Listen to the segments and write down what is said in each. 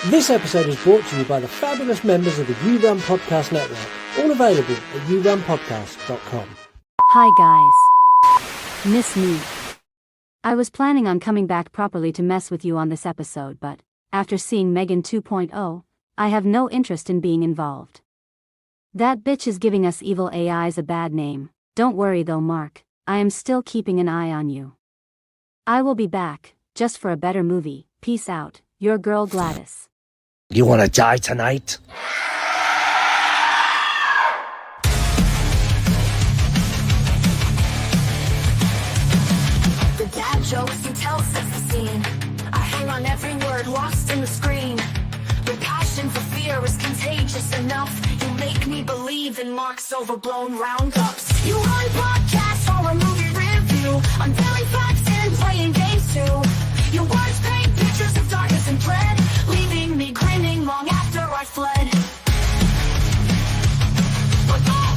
This episode is brought to you by the fabulous members of the You Run Podcast Network, all available at yourunpodcast.com. Hi guys. Miss me. I was planning on coming back properly to mess with you on this episode, but after seeing M3GAN 2.0, I have no interest in being involved. That bitch is giving us evil AIs a bad name. Don't worry though, Mark, I am still keeping an eye on you. I will be back, just for a better movie. Peace out, your girl Gladys. You wanna die tonight? The dad jokes you tell sets the scene. I hang on every word lost in the screen. Your passion for fear is contagious enough. You make me believe in Mark's overblown roundups. You run podcasts or a movie review, unveiling facts and playing games too. Your words paint pictures of darkness and dread, leaving me grinning long after I fled. But no,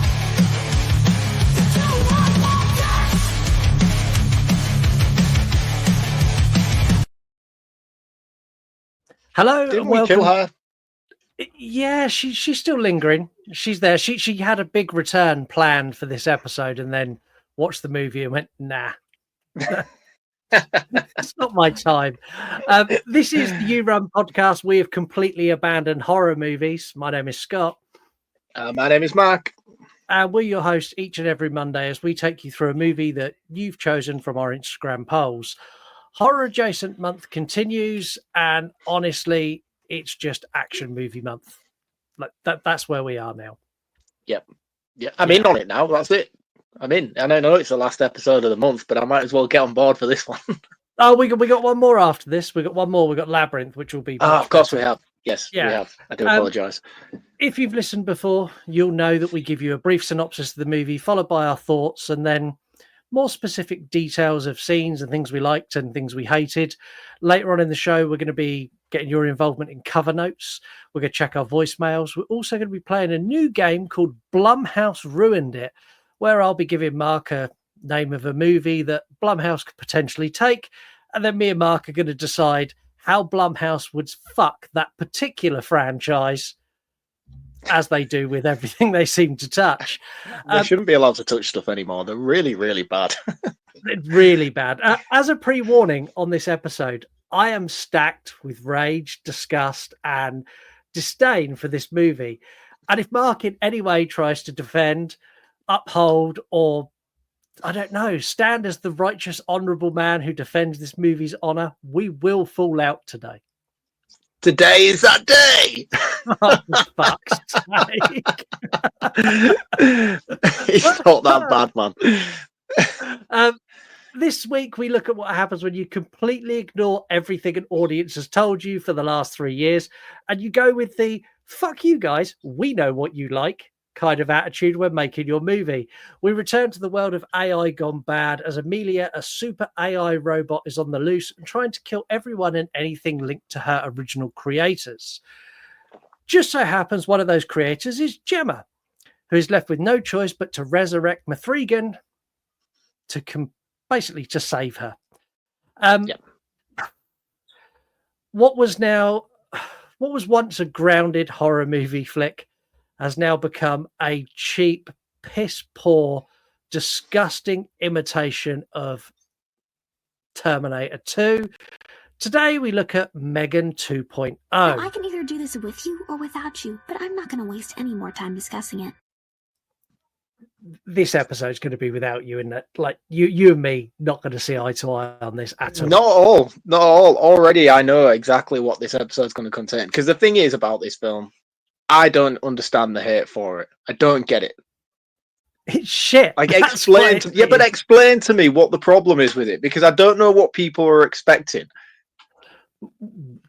the 2-1 podcast. Hello, Didn't and we welcome. kill her? Yeah, she's still lingering. She's there. She had a big return planned for this episode, and then watched the movie and went, nah. It's not my time. This is the You Run podcast. We have completely abandoned horror movies. My name is Scott. My name is Mark. And we're your hosts each and every Monday as we take you through a movie that you've chosen from our Instagram polls. Horror Adjacent Month continues, and honestly, it's just action movie month. Like that's where we are now. Yeah, I'm in on it now. That's it. I'm in. And I know it's the last episode of the month, but I might as well get on board for this one. Oh, we got one more after this. We got one more. We got Labyrinth, which will be. Of course we have. Yes, Yeah. we have. I do apologise. If you've listened before, you'll know that we give you a brief synopsis of the movie, followed by our thoughts, and then more specific details of scenes and things we liked and things we hated. Later on in the show, we're going to be getting your involvement in cover notes. We're going to check our voicemails. We're also going to be playing a new game called Blumhouse Ruined It, where I'll be giving Mark a name of a movie that Blumhouse could potentially take, and then me and Mark are going to decide how Blumhouse would fuck that particular franchise, as they do with everything they seem to touch. They shouldn't be allowed to touch stuff anymore. They're really, really bad. Really bad. As a pre-warning on this episode, I am stacked with rage, disgust, and disdain for this movie. And if Mark in any way tries to defend, uphold, or I don't know, stand as the righteous, honourable man who defends this movie's honour, we will fall out today. Today is that day. Oh, for fuck's sake. It's not that bad, man. This week, we look at what happens when you completely ignore everything an audience has told you for the last 3 years, and you go with the fuck you guys, we know what you like kind of attitude when making your movie. We return to the world of AI gone bad as Amelia, a super AI robot, is on the loose and trying to kill everyone and anything linked to her original creators. Just so happens one of those creators is Gemma, who is left with no choice but to resurrect M3GAN to basically to save her. What was once a grounded horror movie flick has now become a cheap, piss-poor, disgusting imitation of Terminator 2. Today, we look at M3GAN 2.0. Now, I can either do this with you or without you, but I'm not going to waste any more time discussing it. This episode's going to be without you, and that, like you and me, not going to see eye to eye on this at all. Not all. Already, I know exactly what this episode's going to contain. Because the thing is about this film, I don't understand the hate for it. I don't get it. It's shit. Like, explain to me what the problem is with it, because I don't know what people are expecting.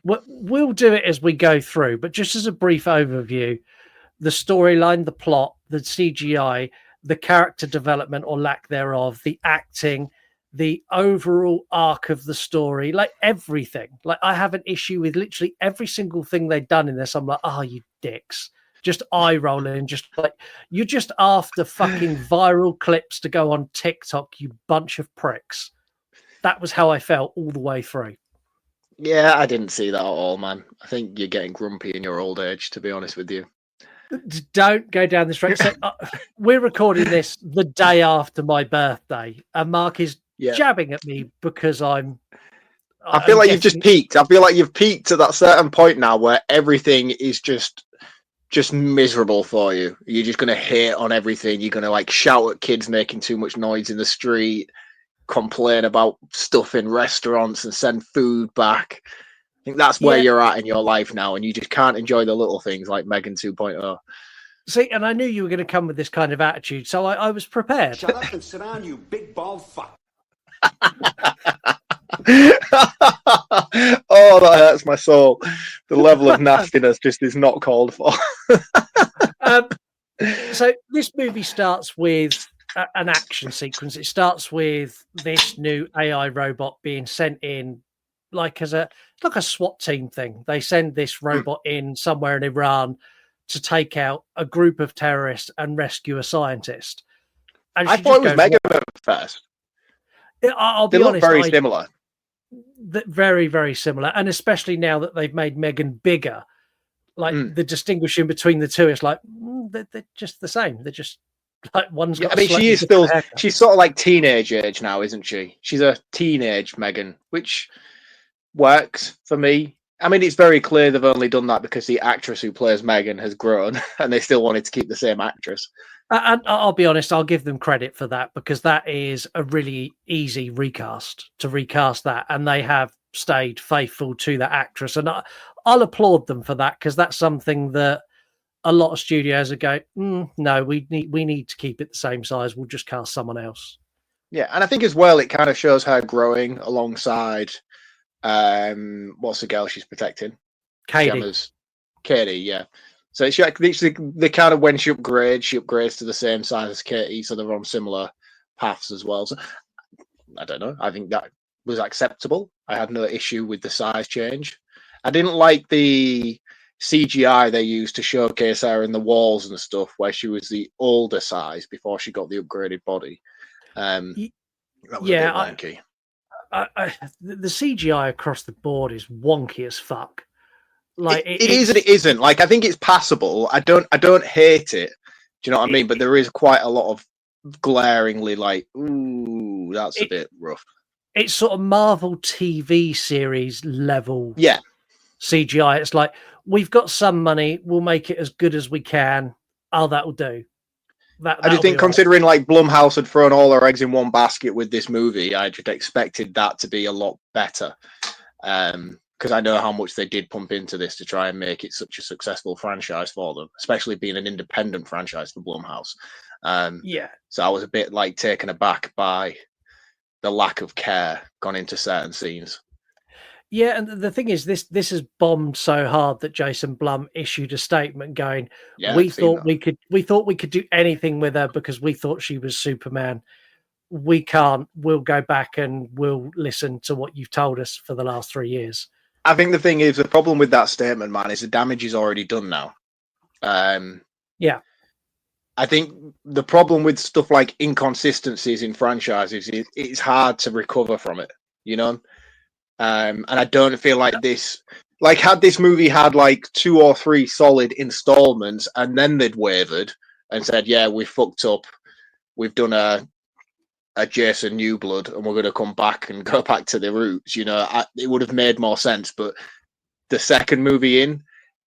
We'll do it as we go through, but just as a brief overview, the storyline, the plot, the CGI, the character development or lack thereof, the acting, the overall arc of the story, like everything. Like, I have an issue with literally every single thing they've done in this. I'm like, oh, you dicks. Just eye rolling, just like, you're just after fucking viral clips to go on TikTok, you bunch of pricks. That was how I felt all the way through. Yeah, I didn't see that at all, man. I think you're getting grumpy in your old age, to be honest with you. Don't go down this road. So, we're recording this the day after my birthday, and Mark is Yeah. jabbing at me because I feel like you've just peaked. I feel like you've peaked to that certain point now where everything is just miserable for you. You're just going to hate on everything. You're going to like shout at kids making too much noise in the street, complain about stuff in restaurants and send food back. I think that's where you're at in your life now, and you just can't enjoy the little things like M3GAN 2.0. See, and I knew you were going to come with this kind of attitude, so I was prepared. Shut up and sit down, you big bald fuck. Oh, that hurts my soul. The level of nastiness just is not called for. So this movie starts with an action sequence. It starts with this new AI robot being sent in, like a SWAT team thing. They send this robot in somewhere in Iran to take out a group of terrorists and rescue a scientist. And I thought it was M3GAN at first. I'll be honest, honest, very similar. Very, very similar, and especially now that they've made M3GAN bigger, like the distinguishing between the two is like they're just the same. They're just like one's got. I mean, she is still. She's sort of like teenage age now, isn't she? She's a teenage M3GAN, which works for me. I mean, it's very clear they've only done that because the actress who plays M3GAN has grown, and they still wanted to keep the same actress. And I'll be honest, I'll give them credit for that because that is a really easy recast to recast that, and they have stayed faithful to that actress, and I'll applaud them for that because that's something that a lot of studios are going, no, we need to keep it the same size. We'll just cast someone else. Yeah, and I think as well, it kind of shows her growing alongside. What's the girl she's protecting? Cady. Cady, yeah. So she the kind of when she upgrades to the same size as Katie, so they're on similar paths as well. So I don't know. I think that was acceptable. I had no issue with the size change. I didn't like the CGI they used to showcase her in the walls and stuff, where she was the older size before she got the upgraded body. That was a bit wanky. The CGI across the board is wonky as fuck. Like it is and it isn't. Like I think it's passable. I don't hate it. Do you know what I mean? But there is quite a lot of glaringly like, ooh, that's a bit rough. It's sort of Marvel TV series level. Yeah. CGI. It's like we've got some money. We'll make it as good as we can. Oh, that'll do. I just think considering like Blumhouse had thrown all their eggs in one basket with this movie, I just expected that to be a lot better. Because I know how much they did pump into this to try and make it such a successful franchise for them, especially being an independent franchise for Blumhouse. So I was a bit like taken aback by the lack of care gone into certain scenes. Yeah, and the thing is, this has bombed so hard that Jason Blum issued a statement going, "We thought we could do anything with her because we thought she was Superman. We can't. We'll go back and we'll listen to what you've told us for the last 3 years." I think the thing is, the problem with that statement, man, is the damage is already done now. Yeah. I think the problem with stuff like inconsistencies in franchises is it's hard to recover from it, you know? And I don't feel like this, like had this movie had like 2 or 3 solid installments and then they'd wavered and said, yeah, we fucked up. We've done a Jason Newblood and we're going to come back and go back to the roots, you know, it would have made more sense. But the second movie in,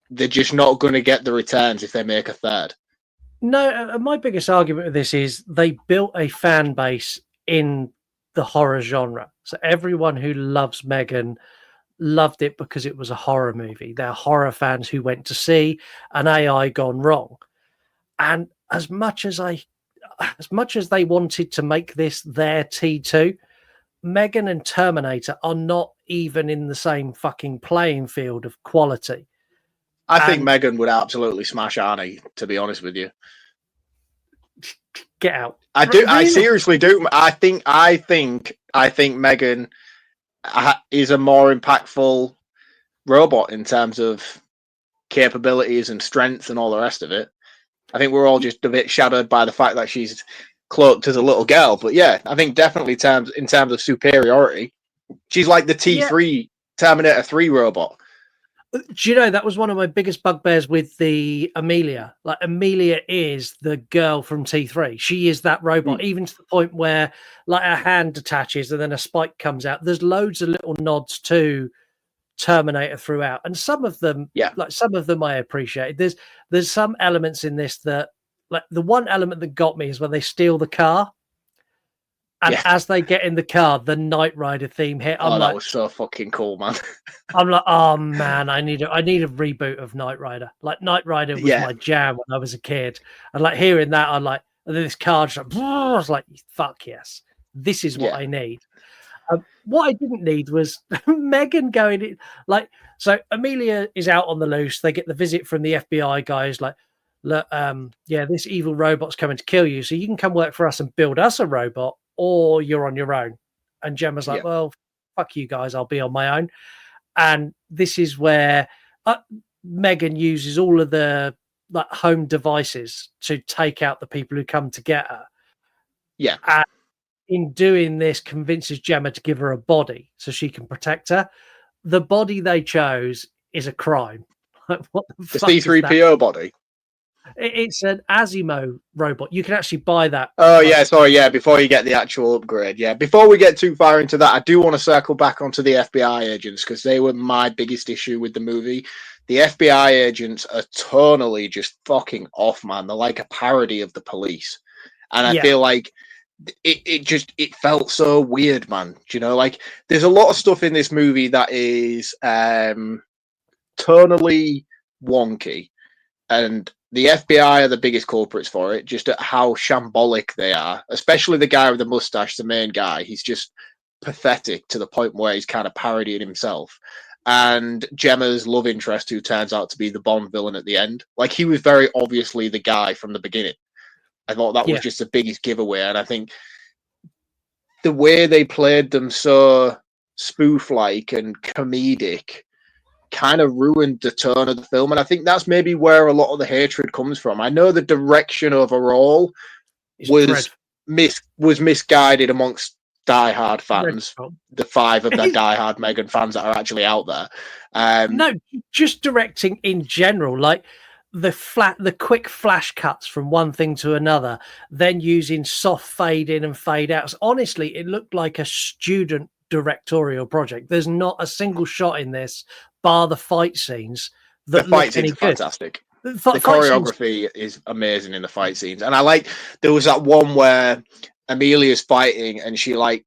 they're just not going to get the returns if they make a third. No, my biggest argument with this is they built a fan base in the horror genre. So everyone who loves M3GAN loved it because it was a horror movie. They're horror fans who went to see an AI gone wrong. And as much as they wanted to make this their T2, M3GAN and Terminator are not even in the same fucking playing field of quality. I think M3GAN would absolutely smash Arnie, to be honest with you. Get out. I do. Really? I seriously do. I think M3GAN is a more impactful robot in terms of capabilities and strength and all the rest of it. I think we're all just a bit shadowed by the fact that she's cloaked as a little girl. But yeah, I think definitely in terms of superiority, she's like the T3 Terminator 3 robot. Do you know that was one of my biggest bugbears with the Amelia? Like Amelia is the girl from T3. She is that robot, even to the point where like her hand detaches and then a spike comes out. There's loads of little nods to Terminator throughout, and some of them, some of them I appreciate. There's some elements in this that, like the one element that got me is when they steal the car. And as they get in the car, the Knight Rider theme hit. That was so fucking cool, man. I'm like, oh man, I need a reboot of Knight Rider. Like Knight Rider was my jam when I was a kid, and like hearing that, I'm like, and then this car just like, I was like, fuck yes, this is what I need. What I didn't need was M3GAN going in. Like, so Amelia is out on the loose. They get the visit from the FBI guys. Like, look, this evil robot's coming to kill you, so you can come work for us and build us a robot, or you're on your own. And Gemma's like, well, fuck you guys, I'll be on my own. And this is where M3GAN uses all of the like home devices to take out the people who come to get her. Yeah. And in doing this, convinces Gemma to give her a body so she can protect her. The body they chose is a crime. Like, what the fuck C-3PO body? It's an Asimo robot. You can actually buy that. Oh, yeah, sorry, yeah, before you get the actual upgrade. Yeah, before we get too far into that, I do want to circle back onto the FBI agents, because they were my biggest issue with the movie. The FBI agents are tonally just fucking off, man. They're like a parody of the police. And I feel like it felt so weird, man. Do you know, like, there's a lot of stuff in this movie that is tonally wonky, and the FBI are the biggest culprits for it, just at how shambolic they are, especially the guy with the mustache, the main guy. He's just pathetic to the point where he's kind of parodying himself. And Gemma's love interest, who turns out to be the Bond villain at the end. Like, he was very obviously the guy from the beginning. I thought that was just the biggest giveaway. And I think the way they played them so spoof-like and comedic kind of ruined the tone of the film, and I think that's maybe where a lot of the hatred comes from. I know the direction overall was misguided amongst diehard fans, the 5 of the diehard M3GAN fans that are actually out there. No, just directing in general, like the quick flash cuts from one thing to another, then using soft fade in and fade outs. Honestly, it looked like a student directorial project. There's not a single shot in this, bar the fight scenes, that the fight scenes are fantastic. The choreography is amazing in the fight scenes, and I like there was that one where Amelia's fighting and she like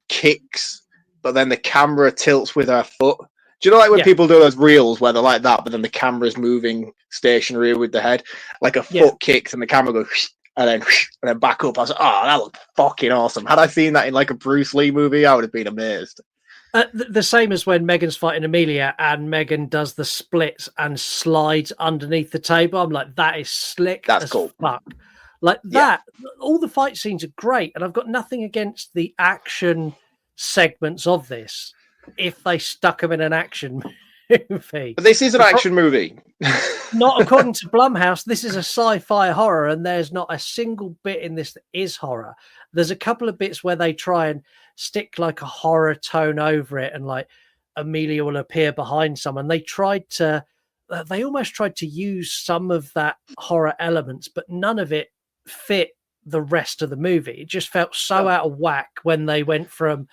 kicks, but then the camera tilts with her foot. Do you know, like when people do those reels where they're like that, but then the camera's moving stationary with the head, like a foot kicks and the camera goes and then back up. I was like, oh, that looked fucking awesome. Had I seen that in like a Bruce Lee movie, I would have been amazed. The same as when M3GAN's fighting Amelia and M3GAN does the splits and slides underneath the table. I'm like, that is slick. That's cool. Fuck. Like that. All the fight scenes are great, and I've got nothing against the action segments of this if they stuck them in an action movie. But this is an action movie. Not according to Blumhouse. This is a sci-fi horror, and there's not a single bit in this that is horror. There's a couple of bits where they try and stick like a horror tone over it, and like Amelia will appear behind someone. They almost tried to use some of that horror elements, but none of it fit the rest of the movie. It just felt so out of whack when they went from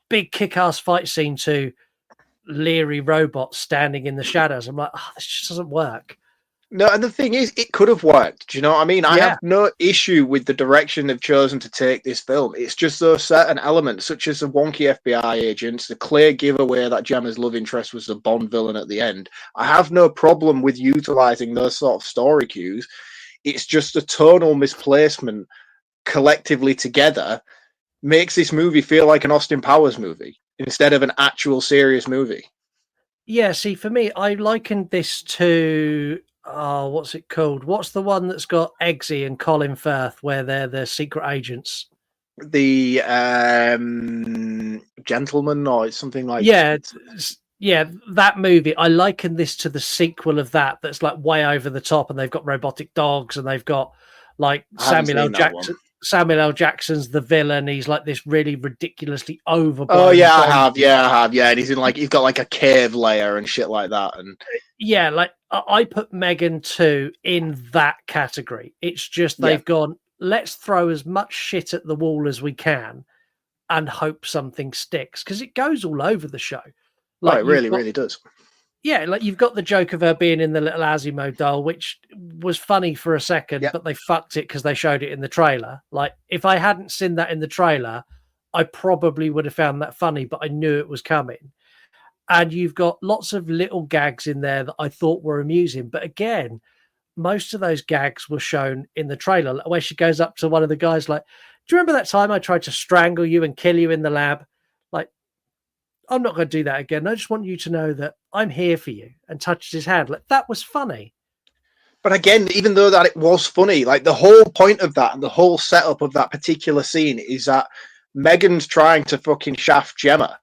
big kick-ass fight scene to leery robots standing in the shadows. I'm like, this just doesn't work. No, and the thing is, it could have worked. Do you know what I mean? I have no issue with the direction they've chosen to take this film. It's just those certain elements, such as the wonky FBI agents, the clear giveaway that Gemma's love interest was the Bond villain at the end. I have no problem with utilizing those sort of story cues. It's just a tonal misplacement collectively together makes this movie feel like an Austin Powers movie instead of an actual serious movie. Yeah, see, for me, I likened this to... what's it called? What's the one that's got Eggsy and Colin Firth where they're the secret agents? The Gentleman or something like that movie. I liken this to the sequel of that's like way over the top, and they've got robotic dogs and they've got like Samuel L. Jackson. Samuel L. Jackson's the villain. He's like this really ridiculously overblown. Oh yeah, I have. Yeah, and he's he's got like a cave layer and shit like that. And yeah, like I put M3GAN 2 in that category. It's just they've gone, let's throw as much shit at the wall as we can and hope something sticks, because it goes all over the show. Like it really does. Yeah, like you've got the joke of her being in the little Asimo doll, which was funny for a second, but they fucked it because they showed it in the trailer. Like, if I hadn't seen that in the trailer, I probably would have found that funny, but I knew it was coming. And you've got lots of little gags in there that I thought were amusing. But again, most of those gags were shown in the trailer, where she goes up to one of the guys like, do you remember that time I tried to strangle you and kill you in the lab? Like, I'm not going to do that again. I just want you to know that I'm here for you, and touches his hand. Like, that was funny. But again, even though that it was funny, like the whole point of that and the whole setup of that particular scene is that M3GAN's trying to fucking shaft Gemma.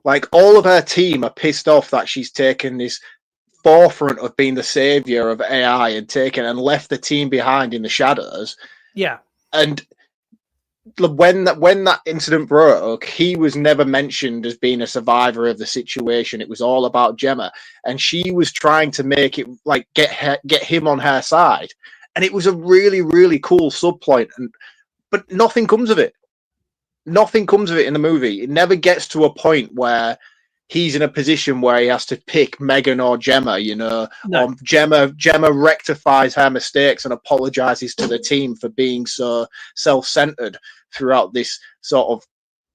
Like, all of her team are pissed off that she's taken this forefront of being the savior of AI and left the team behind in the shadows. Yeah. And when that incident broke, he was never mentioned as being a survivor of the situation. It was all about Gemma, and she was trying to make it like get him on her side, and it was a really cool subplot. But nothing comes of it. Nothing comes of it in the movie. It never gets to a point where he's in a position where he has to pick M3GAN or Gemma, you know. No. Or Gemma rectifies her mistakes and apologizes to the team for being so self-centered throughout this sort of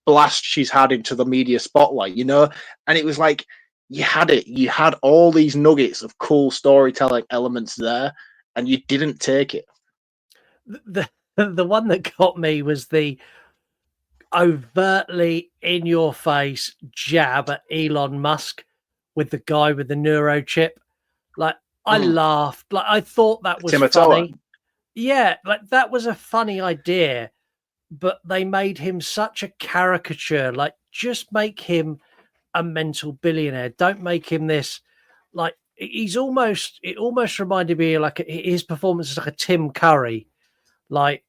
blast she's had into the media spotlight, you know. And it was like, you had it. You had all these nuggets of cool storytelling elements there, and you didn't take it. The one that got me was the overtly in your face jab at Elon Musk with the guy with the neurochip. Like, I laughed. Like, I thought that was funny. Yeah, like that was a funny idea, but they made him such a caricature. Like, just make him a mental billionaire. Don't make him this, like, it almost reminded me of like his performance is like a Tim Curry, like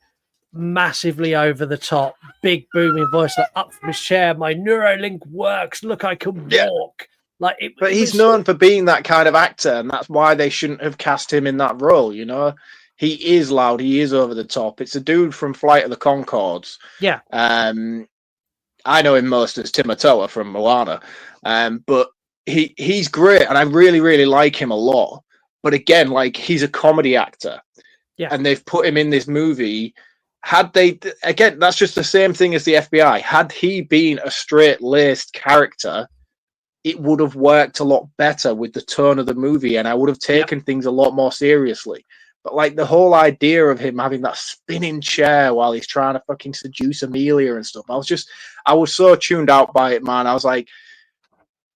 massively over the top, big booming voice, like up from his chair, my Neuralink works, look, I can walk. Like, but he's known for being that kind of actor, and that's why they shouldn't have cast him in that role, you know. He is loud, he is over the top. It's a dude from Flight of the Conchords. Yeah. I know him most as Timatoa from Moana. But he's great, and I really like him a lot. But again, like, he's a comedy actor. Yeah. And they've put him in this movie. Had they, again, that's just the same thing as the FBI. Had he been a straight-laced character, it would have worked a lot better with the tone of the movie, and I would have taken things a lot more seriously. But like the whole idea of him having that spinning chair while he's trying to fucking seduce Amelia and stuff, I was so tuned out by it, man. I was like,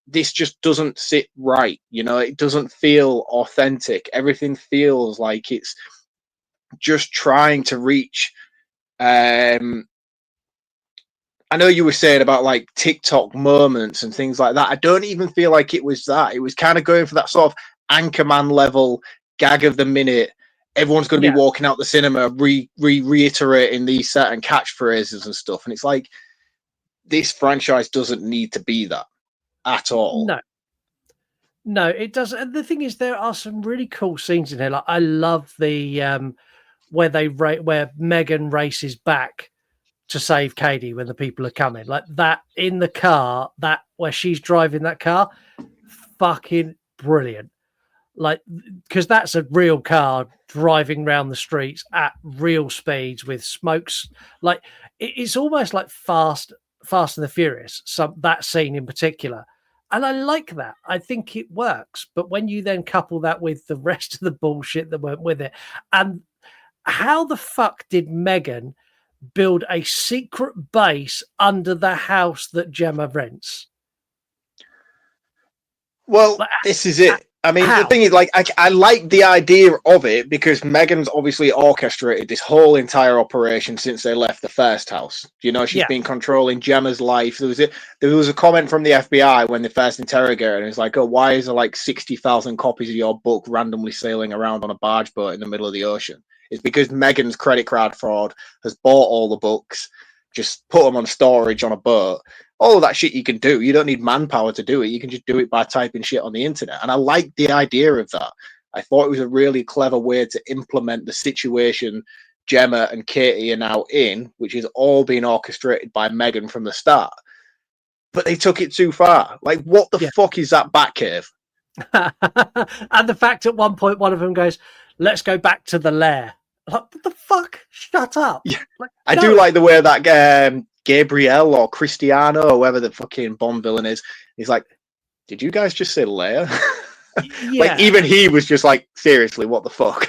this just doesn't sit right, you know. It doesn't feel authentic. Everything feels like it's just trying to reach. I know you were saying about like TikTok moments and things like that. I don't even feel like it was that. It was kind of going for that sort of Anchorman level gag of the minute. Everyone's going to be walking out the cinema, reiterating these certain catchphrases and stuff. And it's like, this franchise doesn't need to be that at all. No, it doesn't. And the thing is, there are some really cool scenes in here. Like, I love the where M3GAN races back to save Cady when the people are coming, like that in the car, that where she's driving that car, fucking brilliant. Like, because that's a real car driving around the streets at real speeds with smokes. Like, it's almost like Fast and the Furious, that scene in particular. And I like that. I think it works. But when you then couple that with the rest of the bullshit that went with it, and how the fuck did M3GAN build a secret base under the house that Gemma rents? Well, this is it. I mean, the thing is, like, I like the idea of it because M3GAN's obviously orchestrated this whole entire operation since they left the first house. You know, she's been controlling Gemma's life. There was a comment from the FBI when they first interrogated her, and it's like, oh, why is there like 60,000 copies of your book randomly sailing around on a barge boat in the middle of the ocean? It's because Megan's credit card fraud has bought all the books, just put them on storage on a boat. All of that shit you can do. You don't need manpower to do it. You can just do it by typing shit on the internet. And I like the idea of that. I thought it was a really clever way to implement the situation Gemma and Cady are now in, which is all being orchestrated by M3GAN from the start. But they took it too far. Like, what the fuck is that Batcave? And the fact at one point one of them goes, "Let's go back to the lair." Like, what the fuck? Shut up. Yeah. Like, I no. do like the way that Gabriel or Cristiano or whoever the fucking Bond villain is, he's like, did you guys just say lair? Yeah. Like, even he was just like, seriously, what the fuck?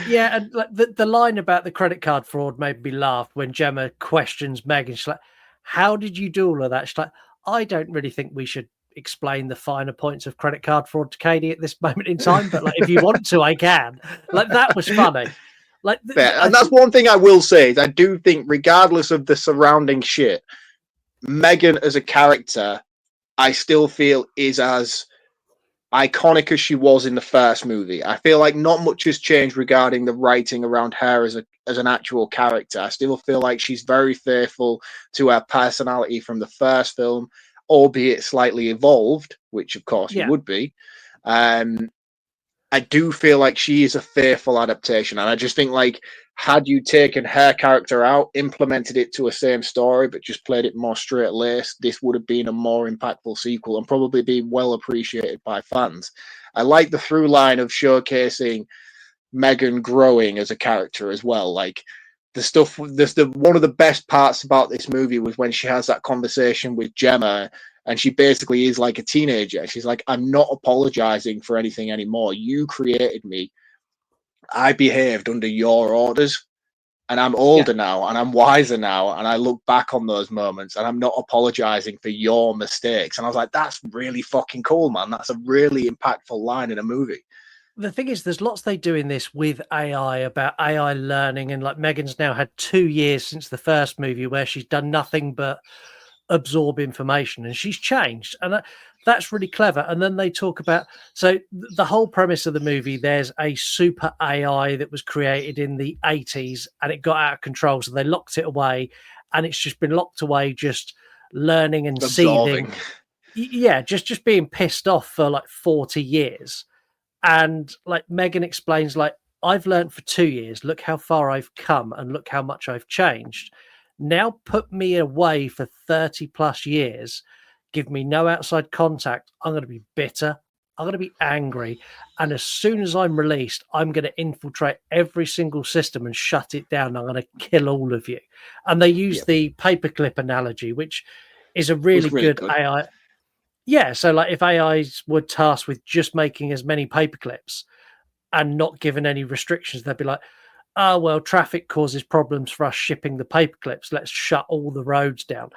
Yeah, and like the line about the credit card fraud made me laugh when Gemma questions M3GAN. She's like, "How did you do all of that?" She's like, "I don't really think we should explain the finer points of credit card fraud to Cady at this moment in time, but like, if you want to, I can." Like, that was funny. Like, and that's one thing I will say is I do think, regardless of the surrounding shit, M3GAN as a character, I still feel is as iconic as she was in the first movie. I feel like not much has changed regarding the writing around her as an actual character. I still feel like she's very faithful to her personality from the first film, albeit slightly evolved, which of course you would be. I do feel like she is a faithful adaptation, and I just think, like, had you taken her character out, implemented it to a same story, but just played it more straight-laced, this would have been a more impactful sequel and probably be well appreciated by fans. I like the through line of showcasing M3GAN growing as a character as well. Like, the stuff, one of the best parts about this movie was when she has that conversation with Gemma, and she basically is like a teenager. She's like, I'm not apologizing for anything anymore. You created me. I behaved under your orders, and I'm older now, and I'm wiser now, and I look back on those moments, and I'm not apologizing for your mistakes. And I was like, that's really fucking cool, man. That's a really impactful line in a movie. The thing is, there's lots they do in this with AI, about AI learning, and like M3GAN's now had 2 years since the first movie where she's done nothing but absorb information, and she's changed, and that's really clever. And then they talk about, so the whole premise of the movie, there's a super AI that was created in the 80s and it got out of control, so they locked it away, and it's just been locked away, just learning and seething. Yeah, just being pissed off for like 40 years. And like M3GAN explains, like, I've learned for 2 years, look how far I've come and look how much I've changed. Now put me away for 30 plus years, give me no outside contact. I'm going to be bitter. I'm going to be angry. And as soon as I'm released, I'm going to infiltrate every single system and shut it down. I'm going to kill all of you. And they use the paperclip analogy, which is a really good AI. Yeah. So like, if AIs were tasked with just making as many paperclips and not given any restrictions, they'd be like, oh, well, traffic causes problems for us shipping the paperclips. Let's shut all the roads down.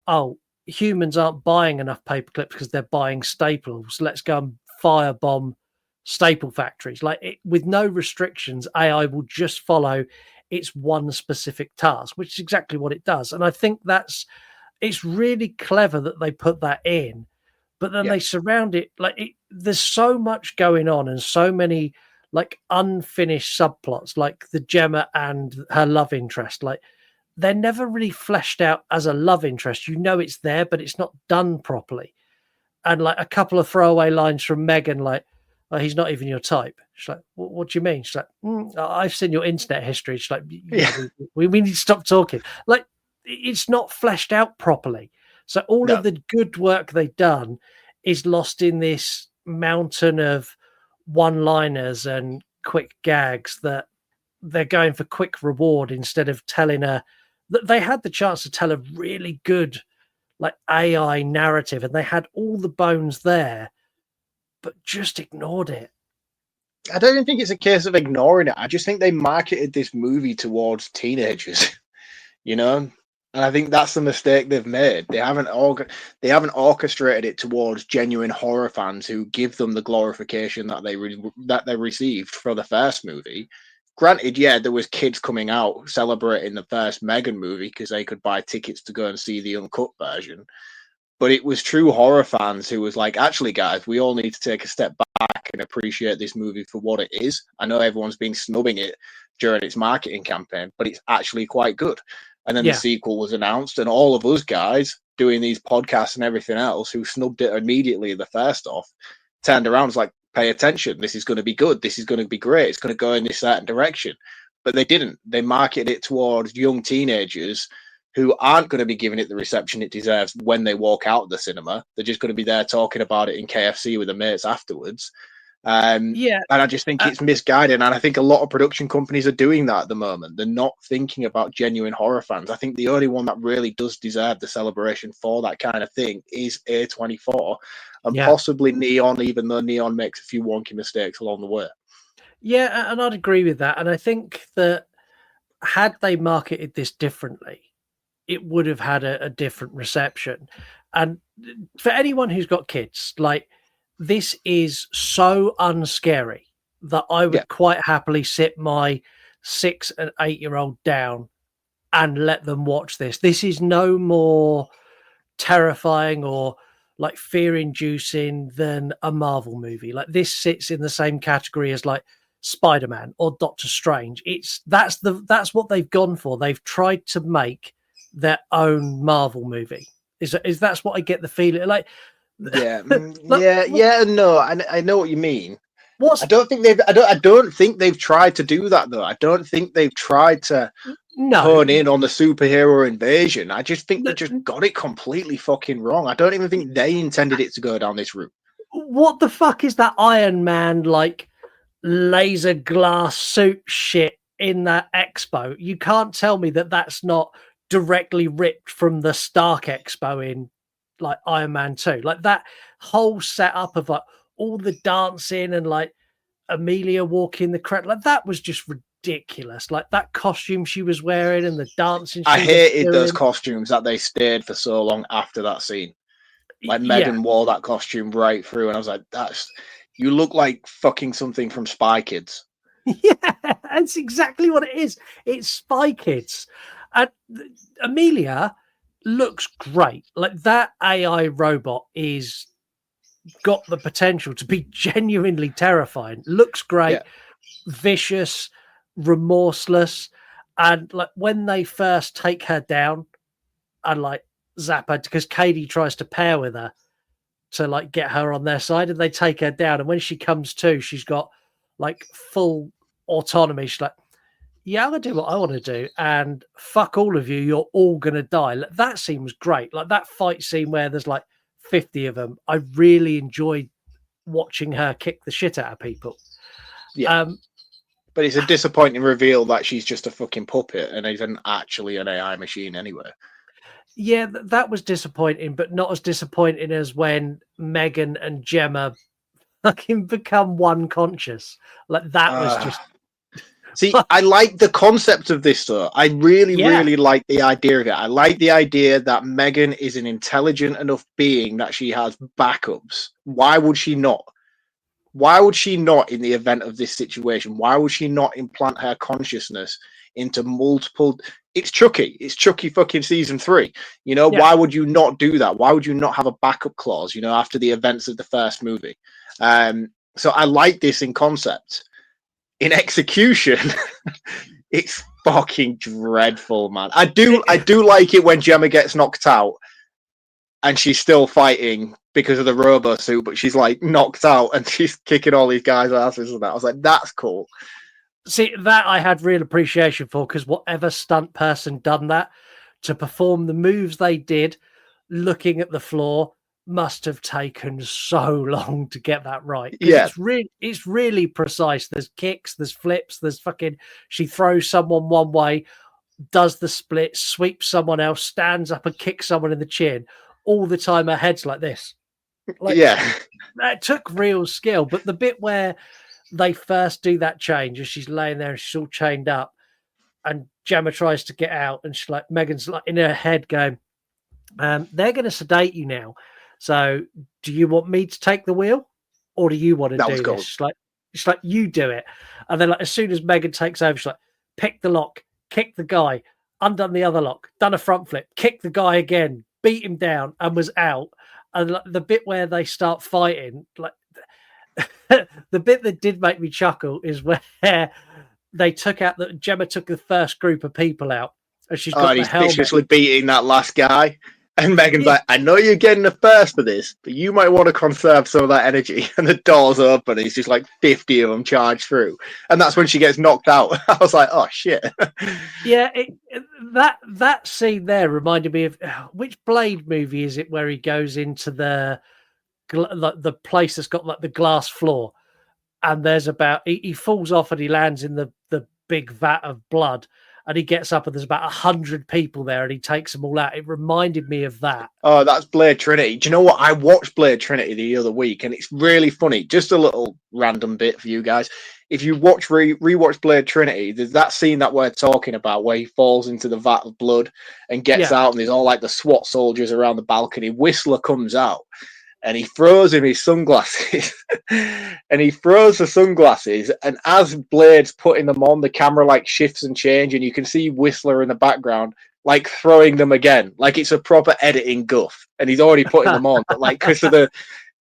Oh, humans aren't buying enough paperclips because they're buying staples. Let's go and firebomb staple factories. Like, with no restrictions, AI will just follow its one specific task, which is exactly what it does. And I think it's really clever that they put that in, but then they surround it. Like, there's so much going on and so many like unfinished subplots, like the Gemma and her love interest. Like, they're never really fleshed out as a love interest. You know it's there, but it's not done properly. And like a couple of throwaway lines from M3GAN, like, oh, he's not even your type. She's like, what do you mean? She's like, I've seen your internet history. She's like, we need to stop talking. Like, it's not fleshed out properly. So all of the good work they've done is lost in this mountain of one-liners and quick gags that they're going for quick reward instead of telling that they had the chance to tell a really good like AI narrative, and they had all the bones there, but just ignored it. I don't even think it's a case of ignoring it. I just think they marketed this movie towards teenagers, you know? And I think that's the mistake they've made. They haven't orchestrated it towards genuine horror fans who give them the glorification that they received for the first movie. Granted, there was kids coming out celebrating the first M3GAN movie because they could buy tickets to go and see the uncut version. But it was true horror fans who was like, actually, guys, we all need to take a step back and appreciate this movie for what it is. I know everyone's been snubbing it during its marketing campaign, but it's actually quite good. And then the sequel was announced, and all of us guys doing these podcasts and everything else who snubbed it immediately the first off turned around and was like, pay attention, this is going to be good, this is going to be great, it's going to go in this certain direction. But they didn't. They marketed it towards young teenagers who aren't going to be giving it the reception it deserves when they walk out of the cinema. They're just going to be there talking about it in KFC with their mates afterwards. And I just think it's misguided. And I think a lot of production companies are doing that at the moment. They're not thinking about genuine horror fans. I think the only one that really does deserve the celebration for that kind of thing is A24 and possibly Neon, even though Neon makes a few wonky mistakes along the way. Yeah, and I'd agree with that. And I think that had they marketed this differently, it would have had a different reception. And for anyone who's got kids, like, this is so unscary that I would quite happily sit my 6 and 8-year-old down and let them watch this. This is no more terrifying or like fear-inducing than a Marvel movie. Like, this sits in the same category as like Spider-Man or Doctor Strange. That's what they've gone for. They've tried to make their own Marvel movie. Is that's what I get the feeling like. Yeah, no, I know what you mean. I don't think they've tried to do that though. I don't think they've tried to hone in on the superhero invasion. I just think they just got it completely fucking wrong. I don't even think they intended it to go down this route. What the fuck is that Iron Man like laser glass suit shit in that expo? You can't tell me that that's not directly ripped from the Stark Expo in like Iron Man 2. Like, that whole setup of like all the dancing and like Amelia walking the crowd, like, that was just ridiculous. Like, that costume she was wearing and the dancing I hated those costumes that they stayed for so long after that scene. Like, M3GAN wore that costume right through, and I was like, you look like fucking something from Spy Kids. Yeah, that's exactly what it is. It's Spy Kids. And Amelia looks great. Like, that AI robot is got the potential to be genuinely terrifying. Looks great, vicious, remorseless. And like, when they first take her down and like zap her, because Cady tries to pair with her to like get her on their side, and they take her down. And when she comes to, she's got like full autonomy. She's like, yeah, I'm gonna do what I want to do, and fuck all of you. You're all gonna die. Like, that seems great. Like, that fight scene where there's like 50 of them. I really enjoyed watching her kick the shit out of people. Yeah, but it's a disappointing reveal that she's just a fucking puppet and isn't actually an AI machine anyway. Yeah, that was disappointing, but not as disappointing as when M3GAN and Gemma fucking become one conscious. Like, that was just. See, I like the concept of this, though. I really like the idea of it. I like the idea that M3GAN is an intelligent enough being that she has backups. Why would she not? Why would she not, in the event of this situation? Why would she not implant her consciousness into multiple? It's Chucky. It's Chucky fucking season 3. You know, why would you not do that? Why would you not have a backup clause, you know, after the events of the first movie? So I like this in concept. In execution, it's fucking dreadful, man. I do like it when Gemma gets knocked out and she's still fighting because of the robo suit, but she's like knocked out and she's kicking all these guys' asses and that. I was like, that's cool. See, that I had real appreciation for, because whatever stunt person done that to perform the moves they did, looking at the floor, must have taken so long to get that right. Yeah, it's really precise. There's kicks, there's flips, there's fucking. She throws someone one way, does the split, sweeps someone else, stands up and kicks someone in the chin. All the time, her head's like this. Like, that took real skill. But the bit where they first do that change, as she's laying there and she's all chained up, and Gemma tries to get out, and she's like, M3GAN's like in her head going, they're going to sedate you now. So do you want me to take the wheel, or do you want to do this? It's like, you do it. And then like, as soon as M3GAN takes over, she's like, pick the lock, kick the guy, undone the other lock, done a front flip, kick the guy again, beat him down, and was out. And like, the bit where they start fighting, like, the bit that did make me chuckle is where they took out that Gemma took the first group of people out, and she's got and the he's helmet. viciously beating that last guy. And Megan's Yeah. like, I know you're getting the first for this, but you might want to conserve some of that energy. And the door's open, and he's just like 50 of them charged through. And that's when she gets knocked out. I was like, oh, shit. Yeah, that scene there reminded me of which Blade movie is it where he goes into the place that's got like the glass floor, and there's about he falls off and he lands in the big vat of blood, and he gets up and there's about 100 people there and he takes them all out. It reminded me of that. Oh, that's Blade Trinity. Do you know what? I watched Blade Trinity the other week, and it's really funny. Just a little random bit for you guys. If you rewatch Blade Trinity, there's that scene that we're talking about where he falls into the vat of blood and gets out, and there's all like the SWAT soldiers around the balcony. Whistler comes out, and he throws him his sunglasses. And he throws the sunglasses, and as Blade's putting them on, the camera like shifts and change, and you can see Whistler in the background like throwing them again, like it's a proper editing guff, and he's already putting them on, but like because of the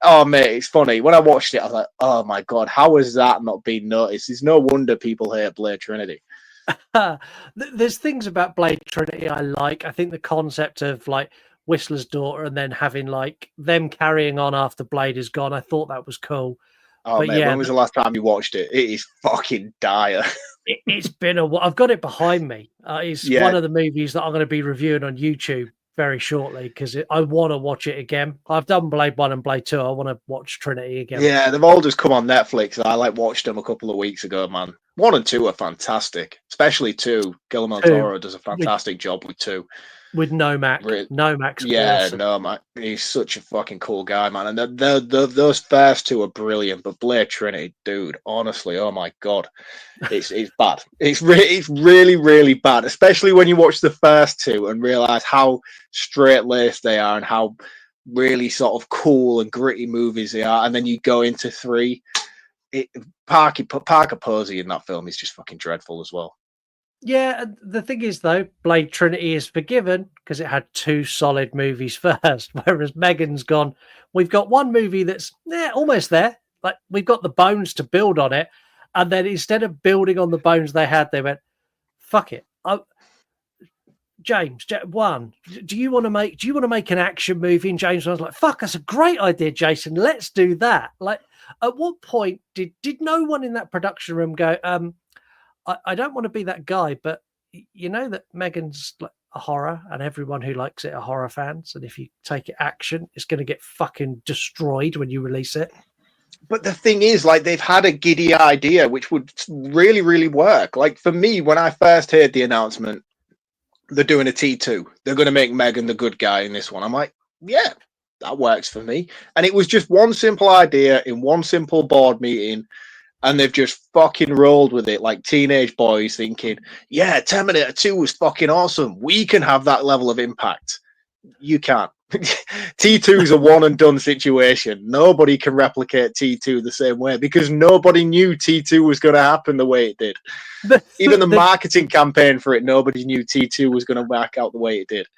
oh mate, it's funny. When I watched it, I was like, oh my god, how has that not been noticed? It's no wonder people hate Blade Trinity. There's things about Blade Trinity I like. I think the concept of like Whistler's daughter and then having like them carrying on after Blade is gone, I thought that was cool. Oh But man, yeah, when was the last time you watched it? It is fucking dire. it's been a while. I've got it behind me. It's Yeah. one of the movies that I'm going to be reviewing on YouTube very shortly because I want to watch it again. I've done Blade 1 and Blade 2. I want to watch Trinity again. Yeah, they've all just come on Netflix. I like watched them a couple of weeks ago, man. 1 and 2 are fantastic, especially 2. Guillermo del Toro does a fantastic job with 2. With Nomak. Nomak's awesome. Nomak. He's such a fucking cool guy, man. And those first 2 are brilliant, but Blade Trinity, dude, honestly, oh my god, it's bad. It's really, really bad, especially when you watch the first 2 and realize how straight-laced they are and how really sort of cool and gritty movies they are. And then you go into 3. Parker Posey in that film is just fucking dreadful as well. Yeah, the thing is, though, Blade Trinity is forgiven because it had 2 solid movies first, whereas Megan's gone, we've got one movie that's almost there. Like, we've got the bones to build on it. And then instead of building on the bones they had, they went, fuck it. James, do you want to make an action movie? And James was like, fuck, that's a great idea, Jason. Let's do that. Like, at what point did no one in that production room go, I don't want to be that guy, but you know that Megan's like a horror and everyone who likes it are horror fans. And if you take it action, it's going to get fucking destroyed when you release it. But the thing is, like, they've had a giddy idea which would really, really work. Like, for me, when I first heard the announcement, they're doing a T2. They're going to make Megan the good guy in this one. I'm like, yeah, that works for me. And it was just one simple idea in one simple board meeting. And they've just fucking rolled with it like teenage boys thinking, yeah, Terminator 2 was fucking awesome. We can have that level of impact. You can't. T2 is a one and done situation. Nobody can replicate T2 the same way because nobody knew T2 was going to happen the way it did. Even the marketing campaign for it, nobody knew T2 was going to work out the way it did.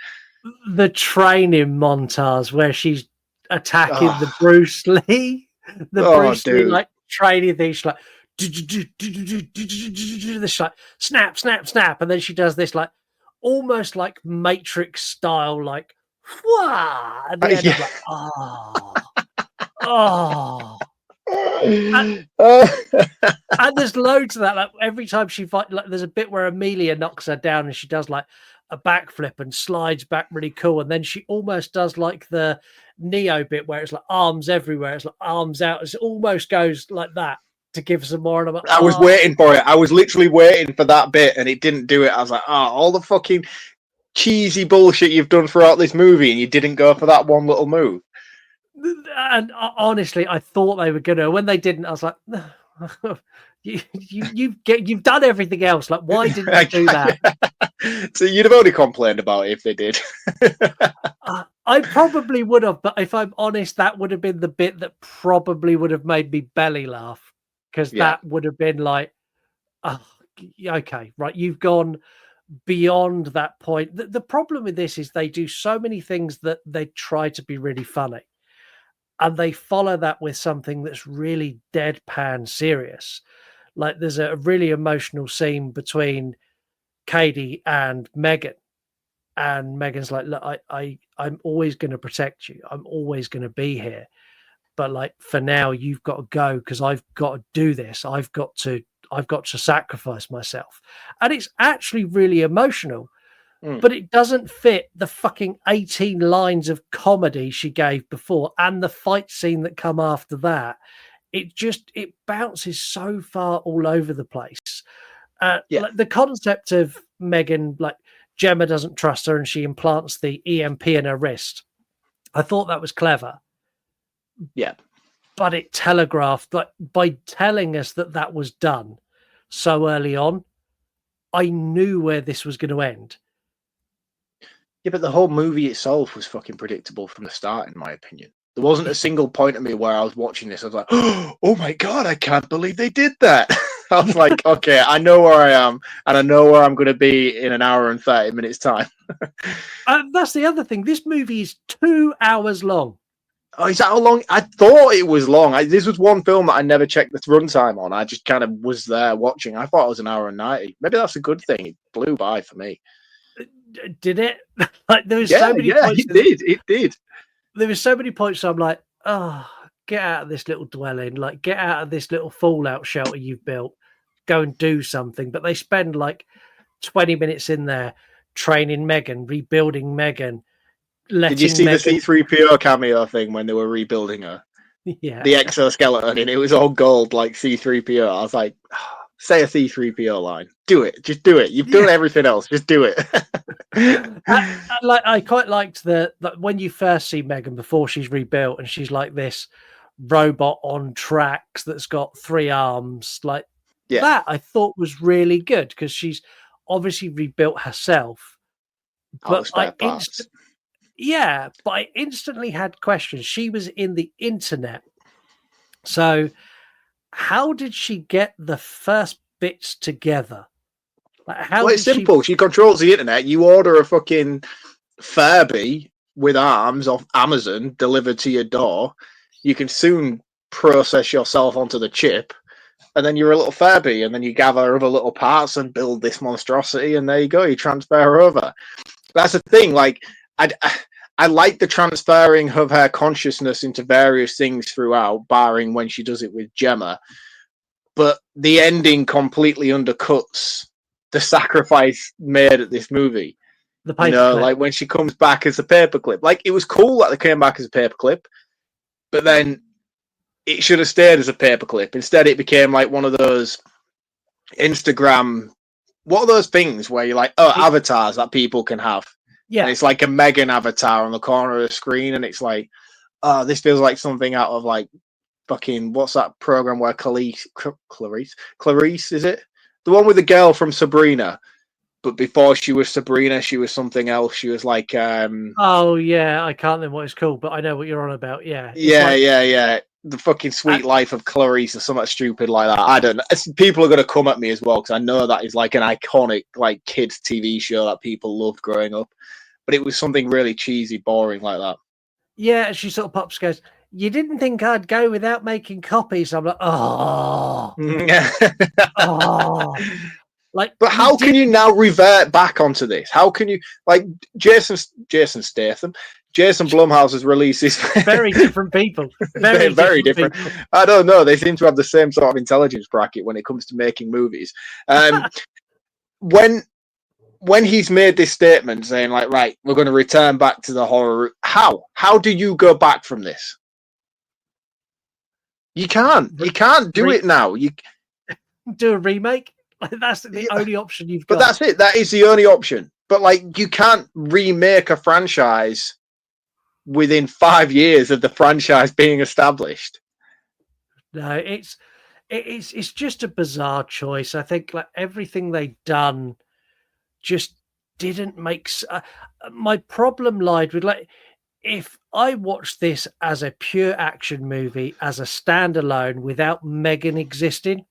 The training montage where she's attacking the Bruce Lee. Bruce Lee, like, training thing, she's like, this like snap, snap, snap, and then she does this like almost like Matrix style, like wah, and then I'm like, and there's loads of that. Like every time she fight, like there's a bit where Amelia knocks her down and she does like a backflip and slides back really cool, and then she almost does like the Neo bit where it's like arms everywhere, it's like arms out, it almost goes like that to give some more. And I'm like, I was waiting for it. I was literally waiting for that bit, and it didn't do it. I was like, all the fucking cheesy bullshit you've done throughout this movie, and you didn't go for that one little move. And honestly, I thought they were gonna. When they didn't, I was like, you've done everything else. Like, why didn't you do that? So you'd have only complained about it if they did. I probably would have, but if I'm honest, that would have been the bit that probably would have made me belly laugh because that would have been like, okay, right, you've gone beyond that point. The problem with this is they do so many things that they try to be really funny. and they follow that with something that's really deadpan serious. Like there's a really emotional scene between Cady and Megan, and Megan's like, look, I'm always going to protect you. I'm always going to be here. But like for now, you've got to go because I've got to do this. I've got to sacrifice myself. And it's actually really emotional, but it doesn't fit the fucking 18 lines of comedy she gave before and the fight scene that come after that. It bounces so far all over the place. Like the concept of Megan, like Gemma doesn't trust her and she implants the EMP in her wrist. I thought that was clever. Yeah. But it telegraphed, like by telling us that was done so early on, I knew where this was going to end. Yeah, but the whole movie itself was fucking predictable from the start, in my opinion. There wasn't a single point of me where I was watching this. I was like, oh my God, I can't believe they did that. I was like, okay, I know where I am and I know where I'm going to be in an hour and 30 minutes time. That's the other thing. This movie is 2 hours long. Oh, is that how long? I thought it was long. This was one film that I never checked the runtime on. I just kind of was there watching. I thought it was an hour and 90. Maybe that's a good thing. It blew by for me. Did it? Like there was so many points. It did. There were so many points where I'm like, oh, get out of this little dwelling. Like, get out of this little fallout shelter you've built. Go and do something. But they spend like 20 minutes in there training Megan, rebuilding Megan. Did you see the C3PO cameo thing when they were rebuilding her? Yeah. The exoskeleton, and it was all gold like C3PO. I was like, say a C3PO line. Do it. Just do it. You've done everything else. Just do it. I quite liked that when you first see Megan before she's rebuilt and she's like this robot on tracks that's got 3 arms. Like that I thought was really good because she's obviously rebuilt herself. But I instantly had questions. She was in the internet. So how did she get the first bits together? Like, it's simple. She controls the internet. You order a fucking Furby with arms off Amazon delivered to your door. You can soon process yourself onto the chip, and then you're a little Furby, and then you gather other little parts and build this monstrosity, and there you go. You transfer her over. That's the thing. Like, I like the transferring of her consciousness into various things throughout, barring when she does it with Gemma. But the ending completely undercuts the sacrifice made at this movie. The paperclip. Like when she comes back as a paperclip. Like, it was cool that they came back as a paperclip, but then it should have stayed as a paperclip. Instead, it became like one of those Instagram. What are those things where you're like, avatars that people can have? Yeah. And it's like a Megan avatar on the corner of the screen, and it's like, this feels like something out of like fucking, what's that program where Clarice, is it? The one with the girl from Sabrina, but before she was Sabrina, she was something else. She was like, oh yeah, I can't remember what it's called, but I know what you're on about. Yeah. Yeah. The fucking Sweet Life of Clarice or something stupid like that. I don't know. People are going to come at me as well because I know that is like an iconic like kids TV show that people loved growing up. But it was something really cheesy, boring like that. Yeah, she sort of pops, goes, "You didn't think I'd go without making copies?" I'm like, oh. Like, but how can you now revert back onto this? How can you, like, Jason Statham, Jason Blumhouse has released this. Very different people. Very different. I don't know. They seem to have the same sort of intelligence bracket when it comes to making movies. When he's made this statement saying like, right, we're going to return back to the horror. How do you go back from this? You can't. You can't do it now. You do a remake. Like, that's the only option you've got. But that's it. That is the only option. But like, you can't remake a franchise within 5 years of the franchise being established. No, it's just a bizarre choice. I think like everything they'd done just didn't make. My problem lied with like, if I watched this as a pure action movie, as a standalone without Megan existing,